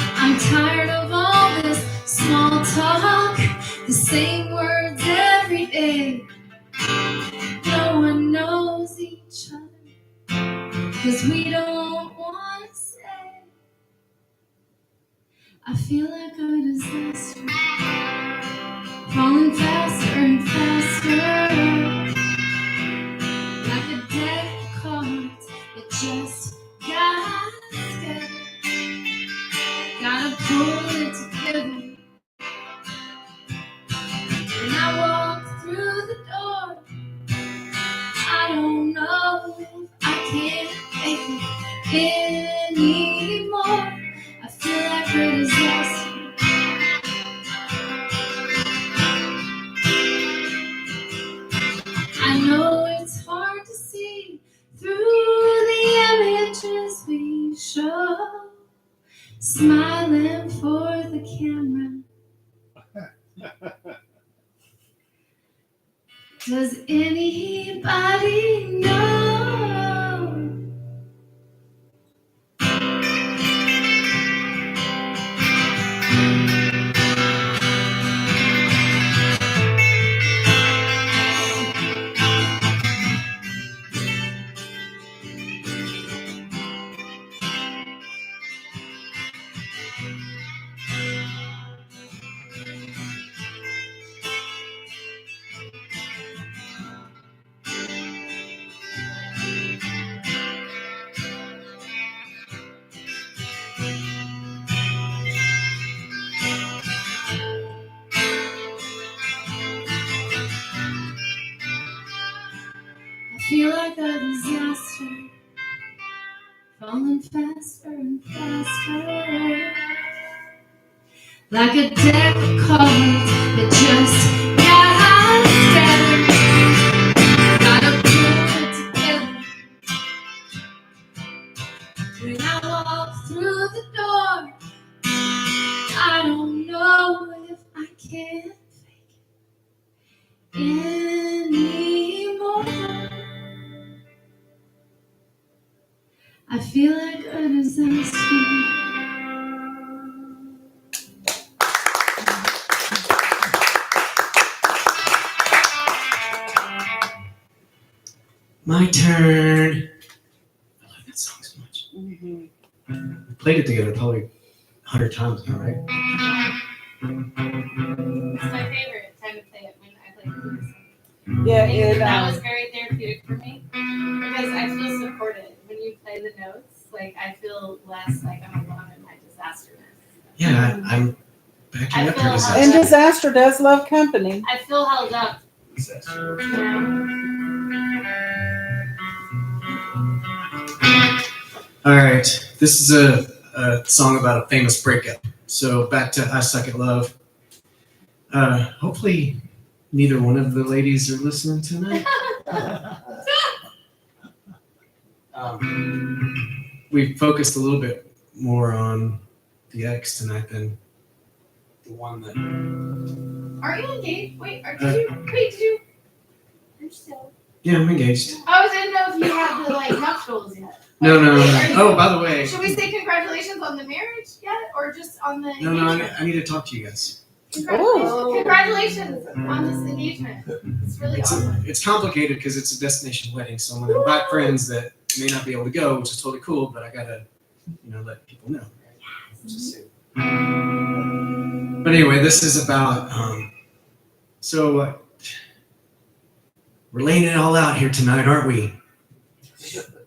I'm tired of all this small talk, the same words every day. No one knows each other, 'cause we don't want to say. I feel like a disaster, falling faster and faster, like a deck of cards that just got scattered. Gotta pull it together. When I walk through the door, I don't know if I can make it anymore. I feel like a disaster, Does anybody know? I feel like a disaster, falling faster and faster, like a deck of cards that just got scattered. Gotta pull it together when I walk through the door. I don't know if I can fake it anymore. I feel like a disaster.
My turn. I love that song so much. We played it together probably 100 times now, right?
It's my favorite time to play it when I play the
Yeah,
I think
it,
that was very therapeutic for me because I feel supported when you play the notes. Like I feel less like I'm alone in my disasterness.
Yeah, I'm backing
I
up
feel
for
how-
disaster.
and disaster does love company.
I feel held up. You know?
All right, this is a song about a famous breakup. So back to I Suck at Love. Hopefully neither one of the ladies are listening tonight. We focused a little bit more on the ex tonight than the one that.
Are you engaged? Wait, did you? You're still.
Yeah, I'm engaged.
I didn't know if you had the like nuptials yet.
No.
Are you-
Oh, by the way.
Should we say congratulations on the marriage yet, or just on the
No,
engagement?
I need to talk to you guys.
Congratulations on this engagement. It's really awesome.
It's complicated because it's a destination wedding, so I'm gonna invite friends that may not be able to go, which is totally cool, but I gotta, let people know. But anyway, this is about, we're laying it all out here tonight, aren't we?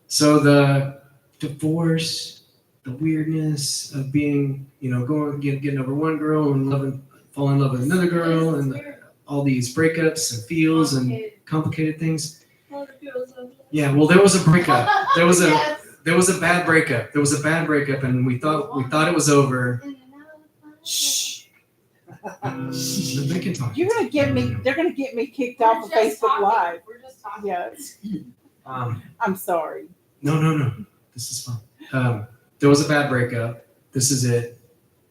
So the divorce, the weirdness of being, getting over one girl and falling in love with another girl, and all these breakups and feels and complicated things. Yeah, well, there was a breakup. There was a bad breakup. There was a bad breakup, and we thought it was over. Shh. They can talk.
They're gonna get me kicked off of Facebook Live.
We're just talking.
Yes. I'm sorry.
No. This is fun. There was a bad breakup. This is it.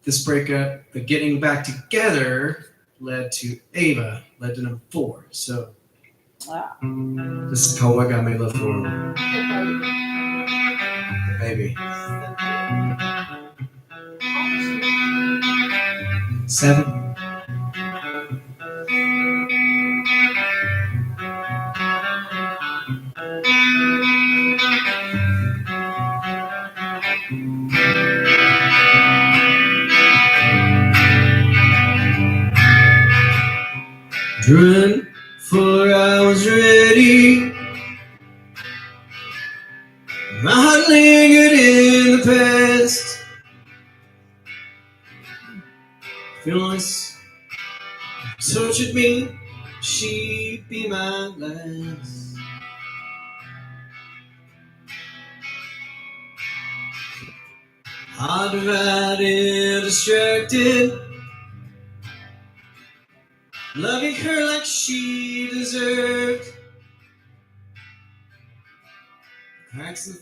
This breakup, the getting back together, led to Ava, led to number 4. So this is called What God Made Love For. The baby. 7. Run, for I was ready. My heart lingered in the past. Feelings tortured me. She'd be my last. Hard divided, distracted. Loving her like she deserved. Cracks in the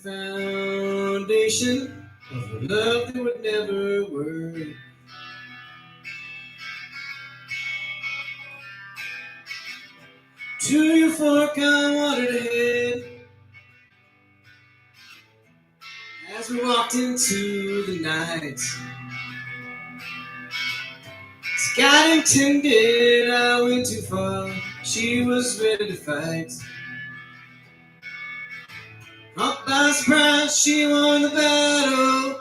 foundation of a love that would never work. To your fork I wanted to head as we walked into the night. Scott intended I went too far. She was ready to fight. Caught by surprise, she won the battle.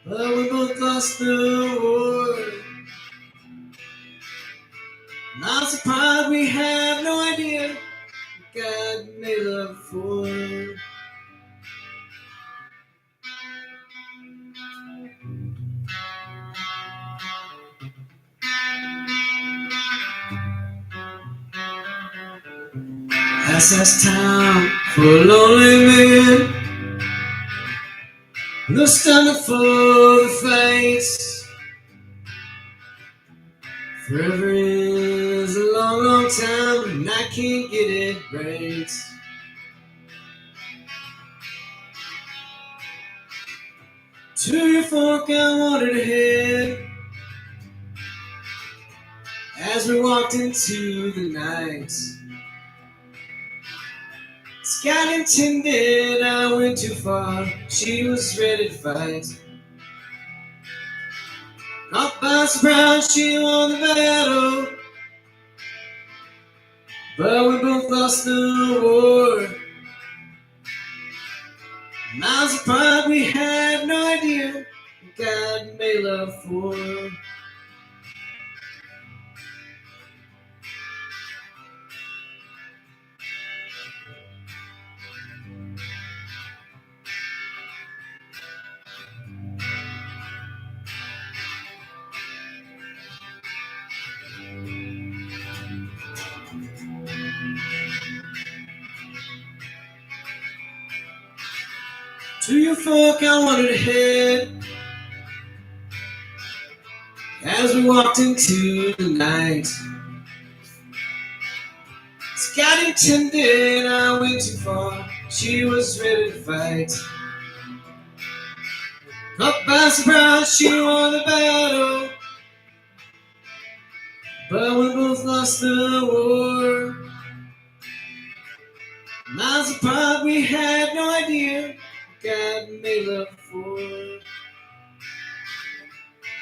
But we both lost the war. Miles apart, we have no idea what God made love for. SS town for a lonely man, no stomach for the fights. Forever is a long, long time, and I can't get it right. To your fork I wanted to head as we walked into the night. Scott intended I went too far. She was ready to fight. Caught by surprise, she won the battle. But we both lost the war. Miles apart, we had no idea what God made love for. To your fork I wanted to head as we walked into the night. Scott intended I went too far. She was ready to fight. Caught by surprise, she won the battle. But we both lost the war. Miles apart, we had no idea what God made love for.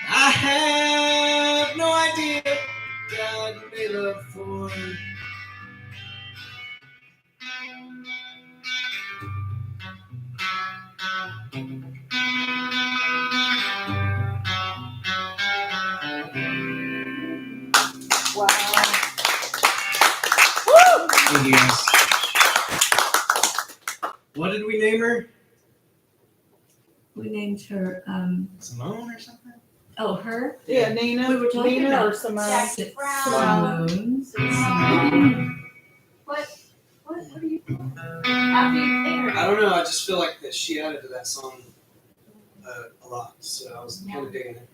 I have no idea what God made love for.
Wow.
Thank you guys. What did we name her?
We named her,
Simone or something?
oh, her?
Yeah, Nina.
We were talking
Nina
about
or Simone.
Simone.
What are you doing? After you pick her.
I don't know. I just feel like that she added to that song a lot, so I was kind of digging it.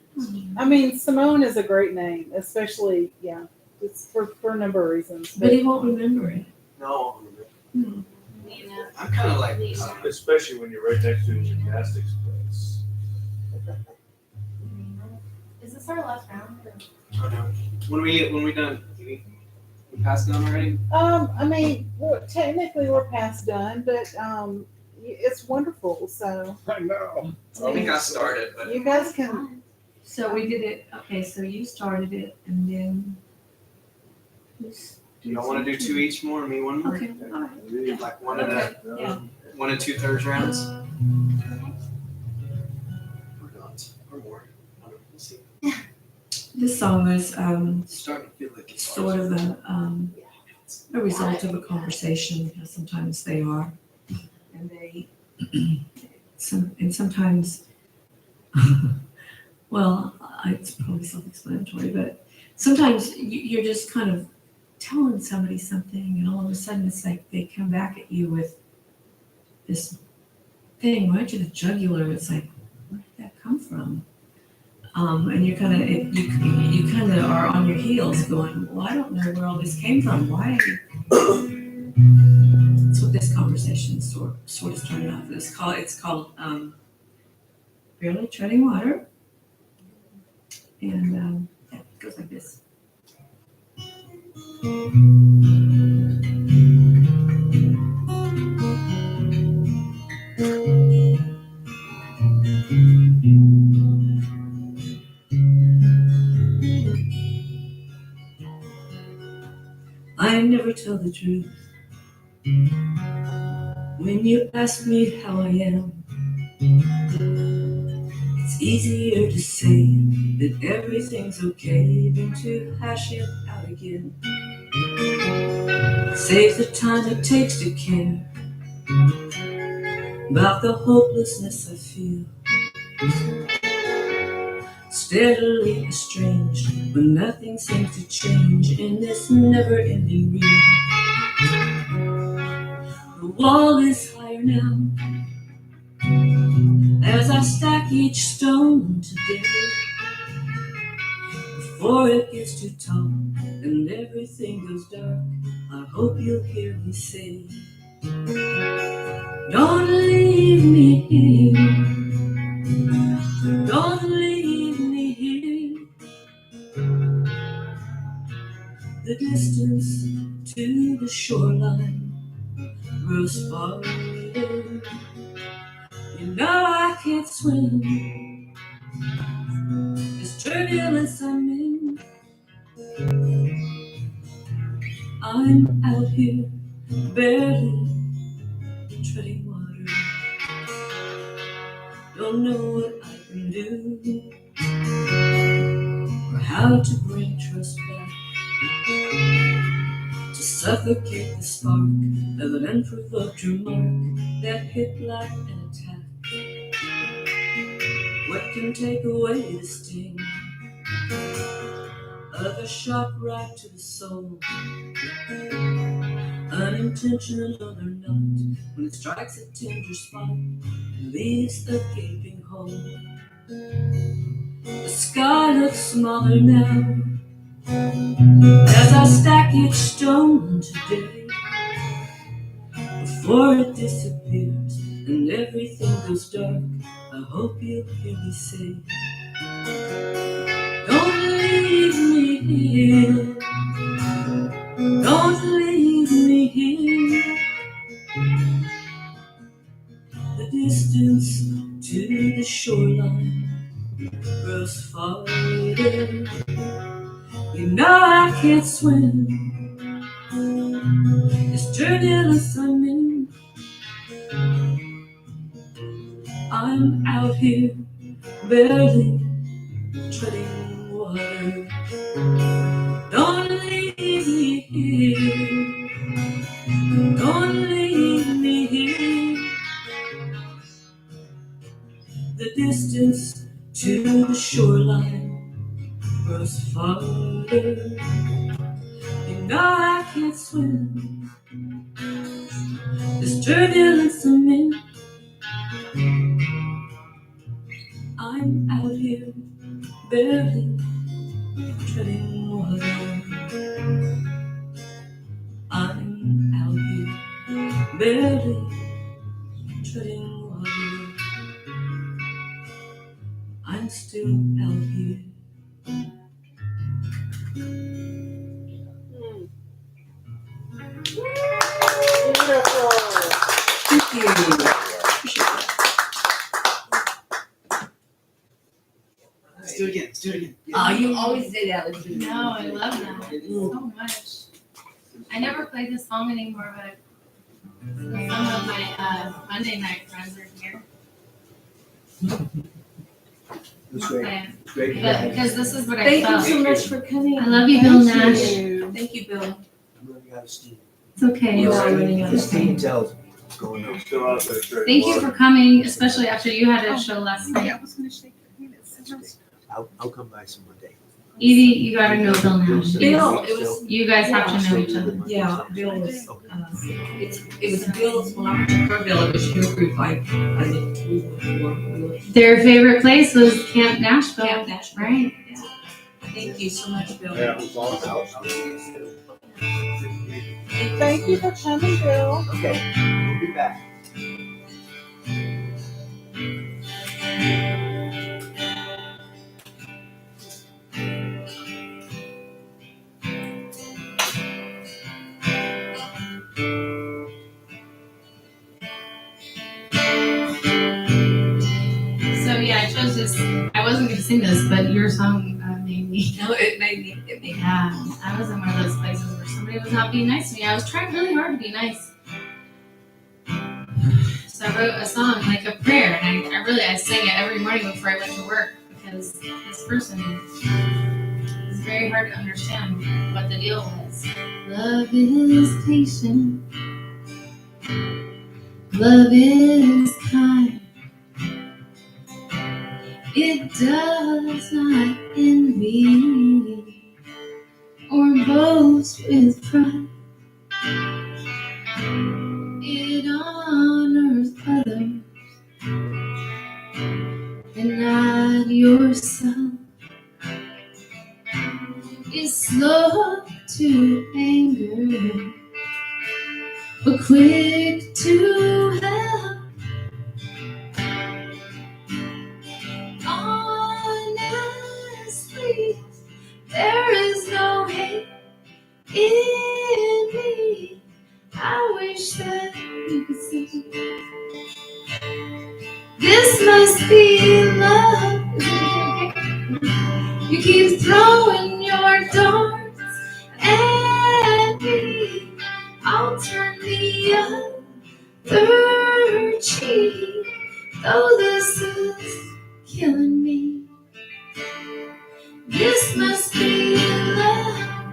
I mean, Simone is a great name, especially, yeah, it's for a number of reasons.
But he won't remember it.
No,
Hmm.
Nina.
I'm kind of like.
Especially when you're right next to a gymnastics place.
Is this our last round?
Oh no. When we done? We passed done already?
I mean, technically we're past done, but it's wonderful. So
I know.
I think I started, but
you guys can.
So we did it, okay, so you started it and then.
you don't want to do two each more, me one more?
Okay, all right.
Like one and a,
Yeah.
1 2/3 rounds? Or not, or more. I don't know, we'll see.
This song is
It's starting to feel like it's
sort of a result of a conversation, because sometimes they are. And they, sometimes, well, it's probably self-explanatory, but sometimes you're just kind of telling somebody something, and all of a sudden it's like they come back at you with this thing right to the jugular. It's like, where did that come from? And you kind of you kind of are on your heels, going, well, I don't know where all this came from. Why? That's what this conversation sort of started off. It's called Barely Treading Water, and yeah, it goes like this. I never tell the truth. When you ask me how I am, it's easier to say that everything's okay than to hash it out again. Save the time it takes to care about the hopelessness I feel. Steadily estranged, but nothing seems to change in this never-ending reel. The wall is higher now as I stack each stone today. Before it gets too tall and everything goes dark, I hope you'll hear me say, don't leave me here, don't leave me here. The distance to the shoreline grows farther. You know I can't swim, this turbulence I'm in. I'm out here barely treading water. Don't know what I can do or how to bring trust back, to suffocate the spark of an unprovoked remark that hit like an attack. What can take away the sting of a shot right to the soul, unintentional or not, when it strikes a tender spot and leaves a gaping hole? The sky looks smaller now as I stack each stone today. Before it disappears and everything goes dark, I hope you'll hear me say, don't leave me here, don't leave me here. The distance to the shoreline grows farther. You know I can't swim, this turbulence I'm in. I'm out here barely treading water. Don't leave me here, don't leave me here. The distance to the shoreline grows farther. You know I can't swim, this turbulence I'm in. I'm out here barely treading water. I'm out here barely treading water. I'm still out here.
Beautiful.
Thank you. Appreciate that.
Let's do it again. Let's do it again.
You always say that. Let's do it.
No, I love that so much. I never play this song anymore, but some of my Monday night friends are here.
That's great.
Okay.
Great.
But because this is what I
Thank you
felt.
so much for coming.
I love you, Bill Nash.
Thank you, Bill.
I'm running out of steam.
It's okay.
You are running out
The
of
steam
steam.
tells me what's going on.
Still out there trading
Thank you
water.
for coming, especially after you had a show last
Yeah,
night.
I was gonna shake your hand. It's so nice.
I'll come by some Monday.
Evie, you gotta know Bill Nash.
Bill, it was,
You guys have to know each other.
yeah, Bill was, it was Bill's, when I took her Bill, it was your group, I didn't, we were,
Their favorite place was Camp Nashville.
Camp Nashville.
Right.
Yeah. Thank you so much, Bill.
Yeah, it was awesome.
Thank you for coming, Bill.
Okay, we'll be back.
So yeah, I chose this. I wasn't gonna sing this, but your song made me.
No, it made me,
Yeah, I was in one of those places where somebody was not being nice to me. I was trying really hard to be nice. So I wrote a song, like a prayer, and I sang it every morning before I went to work because this person was very hard to understand what the deal was. Love is patient. Love is kind. It does not envy or boast with pride. It honors others and not yourself. Is slow to anger, but quick to help. Honestly, there is no hate in me. I wish that you could see. This must be love. You keep throwing your darts at me. I'll turn the other cheek. Though this is killing me. This must be love.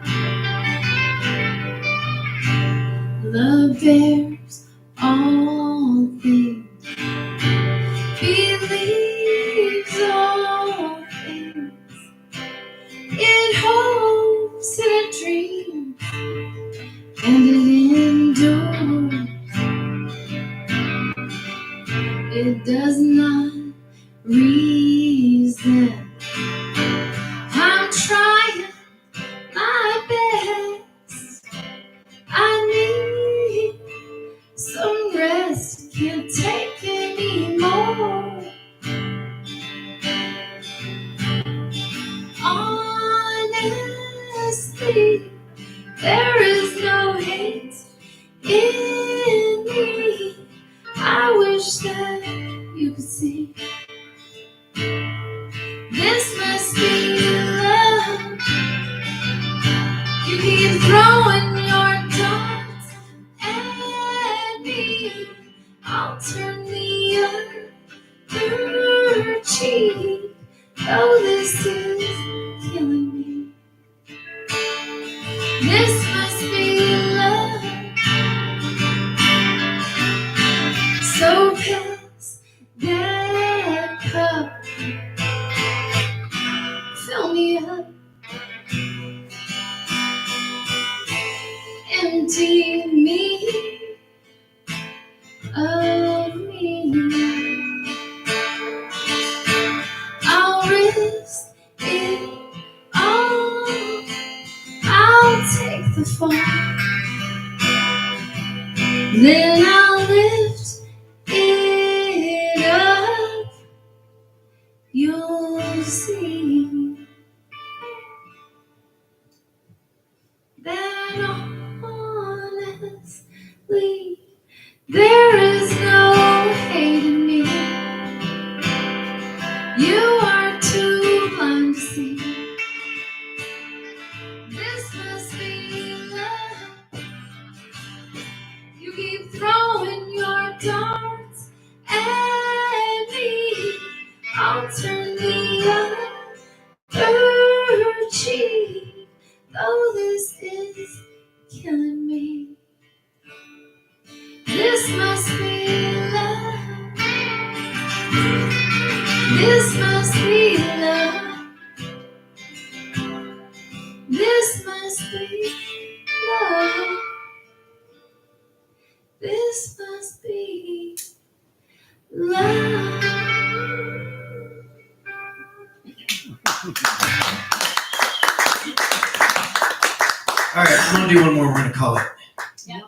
Love bears all things. Believes all things. It hopes in a dream, and it endures. It does not reason. I'm trying my best. I need some rest. Can't take any more. Honestly, there is no hate in me. I wish that you could see. This must be love. You keep throwing your darts at me. I'll turn the other cheek. Oh, this is killing me. This must be love. So pass that cup. Fill me up. Empty me of me. I'll risk it all. I'll take the fall. Then I'll lift it up. You'll see that honestly, there is no hate in me. You are too blind to see. This must be love. You keep throwing your darts at me. I'll turn the other cheek. Though this is killing me. This must be love. This must be love. This must be love. This must be love.
All right, I'm gonna do one more. We're gonna call it.
Yep.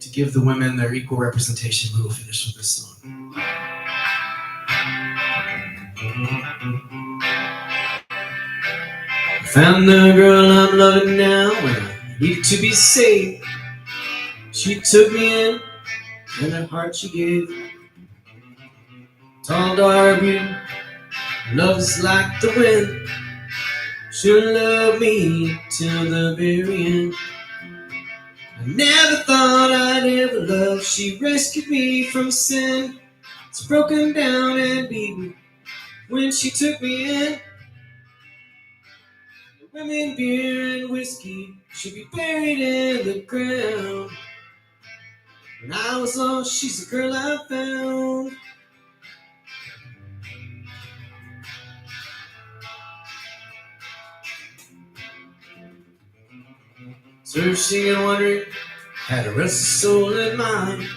To give the women their equal representation, we will finish with this song. Found the girl I'm loving now when I needed to be saved. She took me in, and her heart she gave. Tall, dark, beauty, love's like the wind. She'll love me till the very end. I never thought I'd ever love. She rescued me from sin. It's broken down and beaten when she took me in. The women, beer, and whiskey should be buried in the ground. When I was lost, she's the girl I found. Searching and wondering, had a restless soul in mind,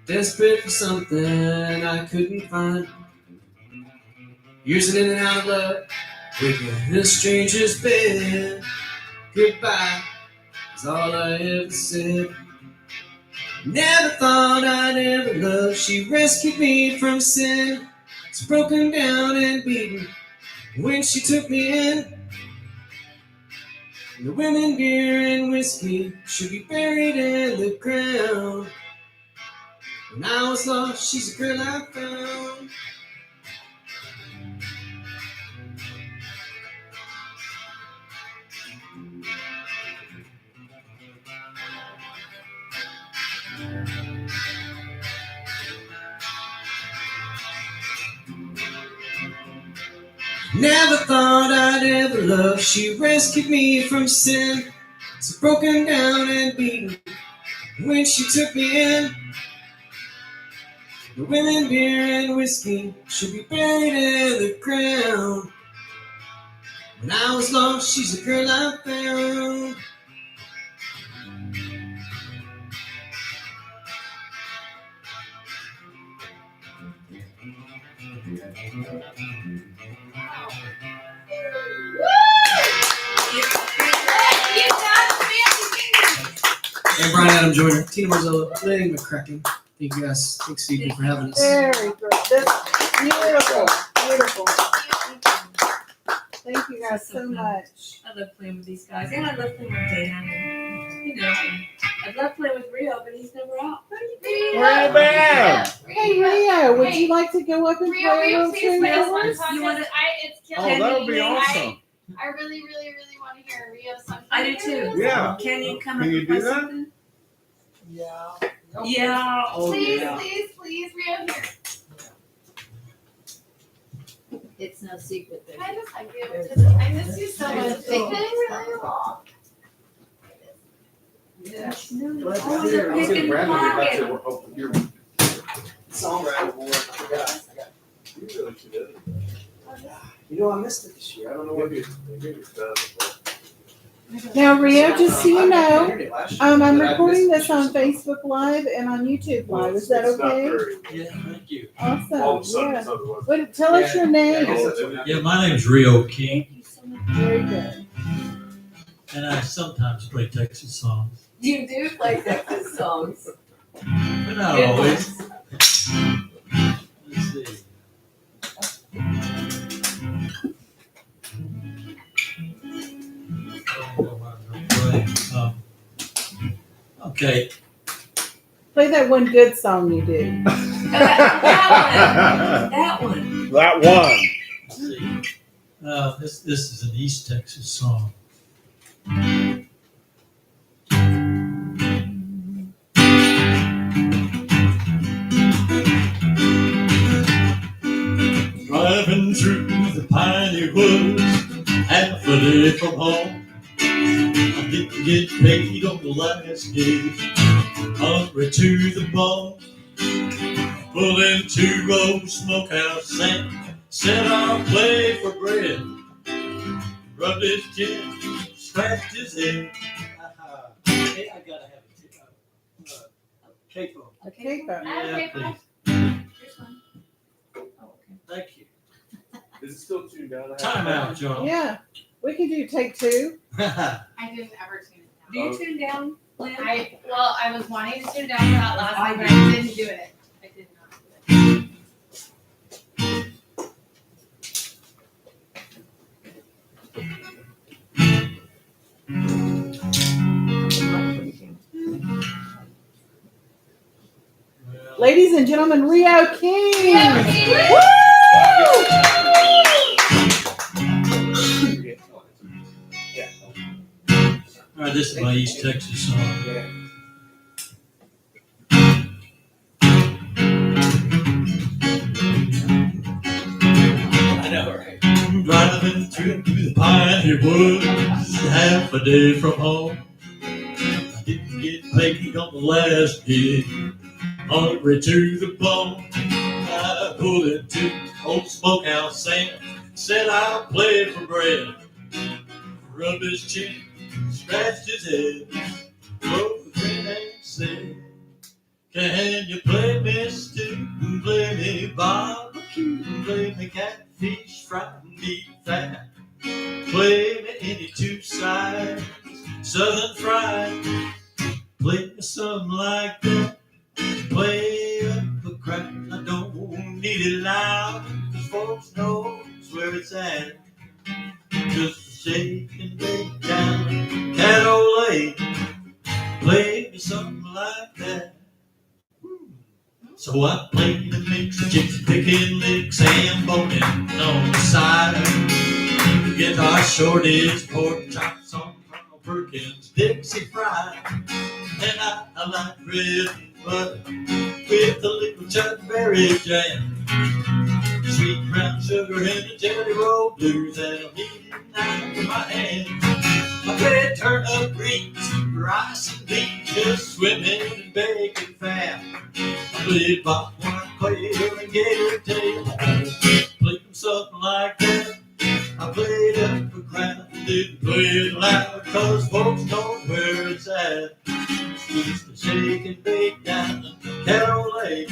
desperate for something I couldn't find. Years in and out of love, waking in a stranger's bed. Goodbye is all I ever said. Never thought I'd ever love. She rescued me from sin. It's broken down and beaten when she took me in. And the women, beer, and whiskey should be buried in the ground. When I was lost, she's the girl I found. Never thought I'd ever love. She rescued me from sin. So broken down and beaten when she took me in. The women, beer, and whiskey should be buried in the ground. When I was lost, she's the girl I found. And Brian Adam Joyner, Tina Marzella, Lynn McCracken. Thank you guys. Thanks, Stevie, for having us.
Very good. That's beautiful. Beautiful. Thank you guys so much.
I love playing with these guys, and I love playing with Dan. And, you know, I love playing with Rio, but he's never out.
Rio Bear!
Hey Rio, would you like to go up and
Rio,
play a
will
little
you
tune
please play us
for
one
us?
song?
You wanna-
It's
Oh,
killing
that would
me.
be awesome.
I really, really, really want to hear a Rio song.
I do too.
Yeah.
Can you come
Can
up
you
and
do
play
that?
something?
Yeah.
Yeah. Oh,
Please,
yeah.
please, please, Rio, here.
It's no secret that
I just hug you. I miss you so much. It's been really long.
Yeah.
No,
Glad to
oh,
hear.
the
I was
pick
getting
and
Brandon
pocket.
to open your songwriter award. I got.
You really should do it.
You know, I missed it this year. I don't know what.
Maybe it's done.
Now Rio, just so you know,
heard it last year,
I'm
but I
recording
missed
this
it
on
this year.
Facebook Live and on YouTube Live. Is that
It's not
okay?
very-
Yeah, thank you.
All of
Awesome,
a sudden,
yeah.
it's otherwise.
But tell us your
Yeah, I
name.
guess that's what happened.
Yeah, my name's Rio King,
Thank you so much.
Very good.
and I sometimes play Texas songs,
You do play Texas songs.
but not
Good
always.
ones.
Let's see. Okay,
Play that one good song you do.
That one.
That one.
let's see. This is an East Texas song. Driving through the piney woods, half a day from home. I didn't get paid on the last day, hungry to the bone. Pulled into old smokehouse and said I'll play for bread. Rubbed his chin, scratched his head. Hey, I gotta have a capo.
Okay, but
Yeah,
Okay,
please.
Here's one. Oh, okay.
Thank you.
Is it still tuned down?
Time out, John.
yeah, we can do take two.
I didn't ever tune it
Do
down.
you tune down, Lynn?
I was wanting to tune down for that last one, but I didn't do it. I did not do it.
Ladies and gentlemen, Rio King.
All right, this is my East Texas song.
I know, right?
Driving through the piney woods, half a day from home. I didn't get paid on the last gig, hungry to the bone. I pulled into old smokehouse Sam, said I'll play for bread. Rubbed his chin, scratched his head, broke the grin and said, can you play me stew, play me barbecue, play me catfish, fried meat fat, play me any two sides, southern fried, play me something like that, play up a crack, I don't need it loud, 'cause folks knows where it's at, just a shake and bake down, cat ole, play me something like that. So I played a mix of chicken picking licks and boning on the side. The guitar shorties, pork chops on Colonel Perkins, Dixie fried. And I like bread and butter with a little chuckberry jam. Sweet brown sugar and a jelly roll blues that'll need it now in my hand. I played turnip greens, rice and beans, just swimming in bacon fat. I played popcorn, quail, and gator tail. Played something like that. I played up a crowd, didn't play it loud, 'cause folks know where it's at. Just a shake and bake down the Carol Lake.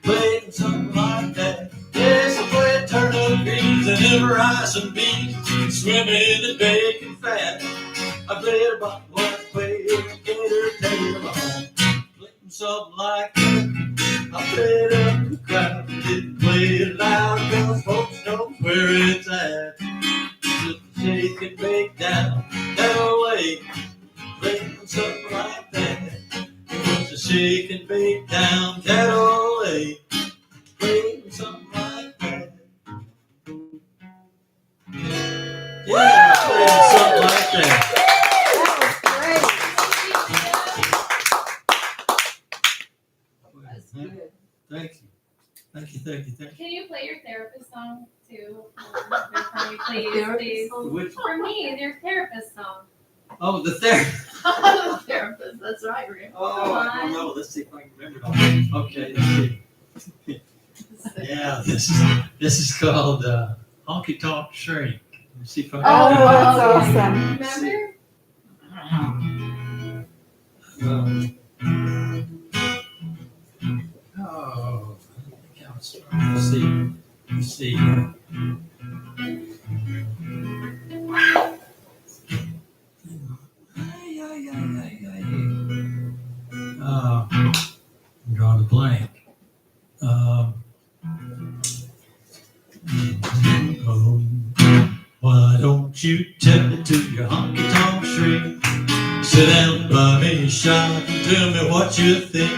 Played something like that. Yes, I played turnip greens and rice and beans, swimming in bacon fat. I played about one quail and gator tail on. Played something like that. I played up the crowd, didn't play it loud, 'cause folks know where it's at. Just a shake and bake down that old lake. Played something like that. It was a shake and bake down that old lake. Played something like that. Yeah, played something like that.
That's good.
Thank you. Thank you, thank you, thank you.
Can you play your therapist song too? For me, please,
Therapist
please.
song?
Which,
For me, your therapist song.
oh, the therapy.
Therapist, that's right, Rick.
Oh, I don't know. Let's see if I can remember it all. Okay, let's see. Yeah, this is called Honky Tonk Shrink. Let's see if I can
Oh, that's awesome.
Remember?
Oh, I think I was trying to see. Let's see. I'm drawing a blank. Oh, why don't you tell it to your honky tonk shrink? Sit down by me a shot and tell me what you think.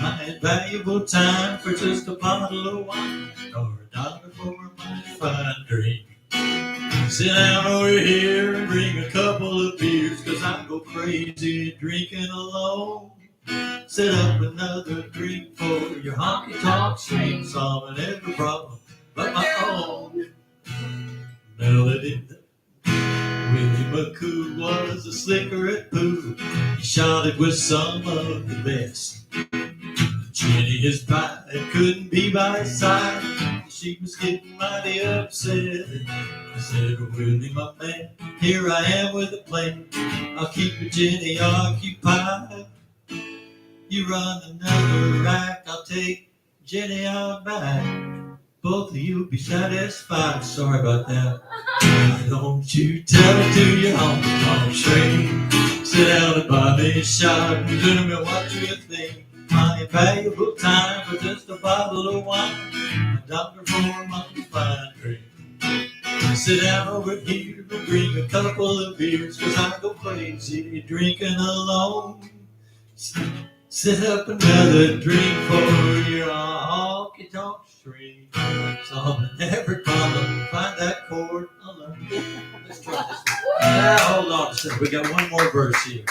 My valuable time for just a bottle of wine or $1 for my fine drink. Sit down over here and bring a couple of beers, 'cause I go crazy drinking alone. Set up another drink for your honky tonk shrink, solving every problem but my own. Melody. Willie McCoo was a slicker at pool. He shot it with some of the best. Jenny, his bride, couldn't be by his side. She was getting mighty upset. I said, Willie, my man, here I am with a plan. I'll keep your Jenny occupied. You run another rack, I'll take Jenny out back. Both of you be satisfied. Sorry about that. Don't you tell it to your honky tonk shrink. Sit down and buy me a shot and tell me what you think. My valuable time for just a bottle of wine, $1 for my fine drink. Sit down over here and bring a couple of beers, 'cause I go crazy drinking alone. Set up another drink for your honky tonk string. Solving every problem, find that chord. Oh, no. Let's try this one. Now, hold on a second. We got one more verse here.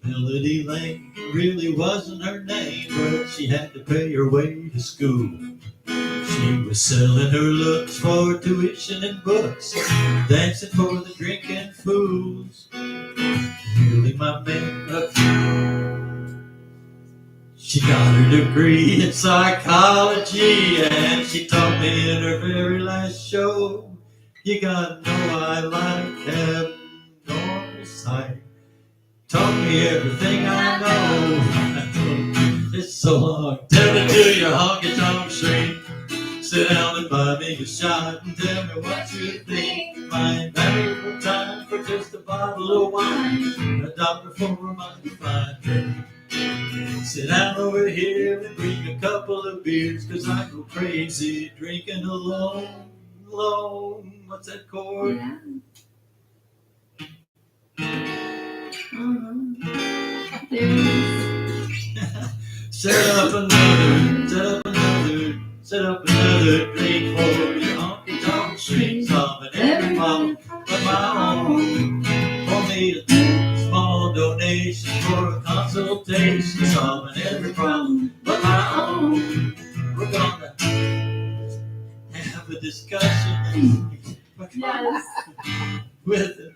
Melody Lane really wasn't her name, but she had to pay her way to school. She was selling her looks for tuition and books, dancing for the drinking fools. Really, my man, she got her degree in psychology, and she taught me in her very last show, you gotta know I like abnormal sight. Taught me everything I know. It's so long. Tell it to your honky tonk string. Sit down and buy me a shot and tell me what you think. My valuable time for just a bottle of wine, a dollar for my fine drink. Sit down over here and bring a couple of beers, 'cause I go crazy drinking alone. Alone. What's that chord?
Yeah. There it is.
Set up another drink for your honky tonk string, solving every problem but my own. For me, a small donation for a consultation, solving every problem but my own. We're gonna have a discussion
Yes.
with it.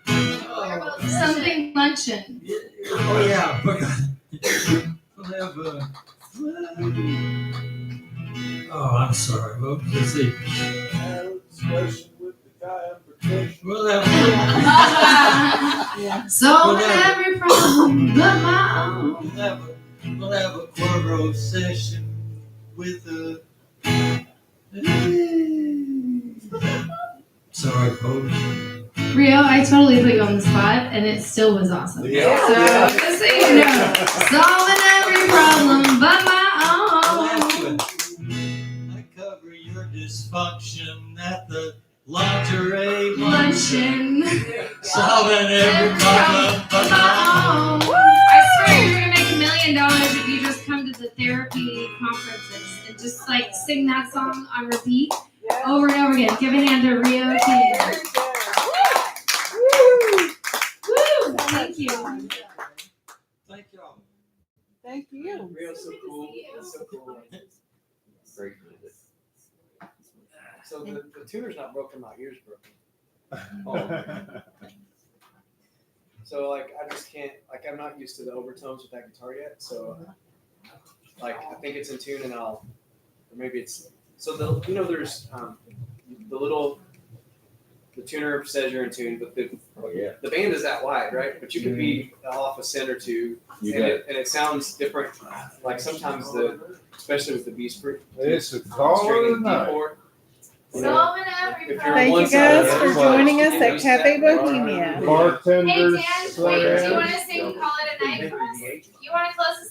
Something luncheon.
Oh yeah, we're gonna have a. Oh, I'm sorry, folks. Let's see.
Discussion with the guy on protection.
We'll have
Solving every problem but my own.
we'll have a quarro session with a. Sorry, folks.
Rio, I totally put you on the spot, and it still was awesome.
Yeah.
So, just so you know, solving every problem but my own.
I cover your dysfunction at the lingerie
Luncheon.
solving every problem but my own.
I swear you're gonna make $1 million if you just come to the therapy conferences and just like sing that song on repeat over and over again. Give a hand to Rio King. Woo! Thank you.
Thank y'all.
Thank you.
Rio's so cool. It's so cool.
Great.
So the tuner's not broken, my ear's broken. So like I just can't, like I'm not used to the overtones with that guitar yet. So like I think it's in tune and or maybe it's, so there's the tuner says you're in tune, but the band is that wide, right? But you could be off a cent or two, and it sounds different. Like sometimes especially with the B string,
It's a call of the night.
Solving every problem.
Thank you guys for joining us at Cafe Bohemia.
Bartenders.
Hey Dan, wait, do you want to sing Call It a Night for us? You want to close us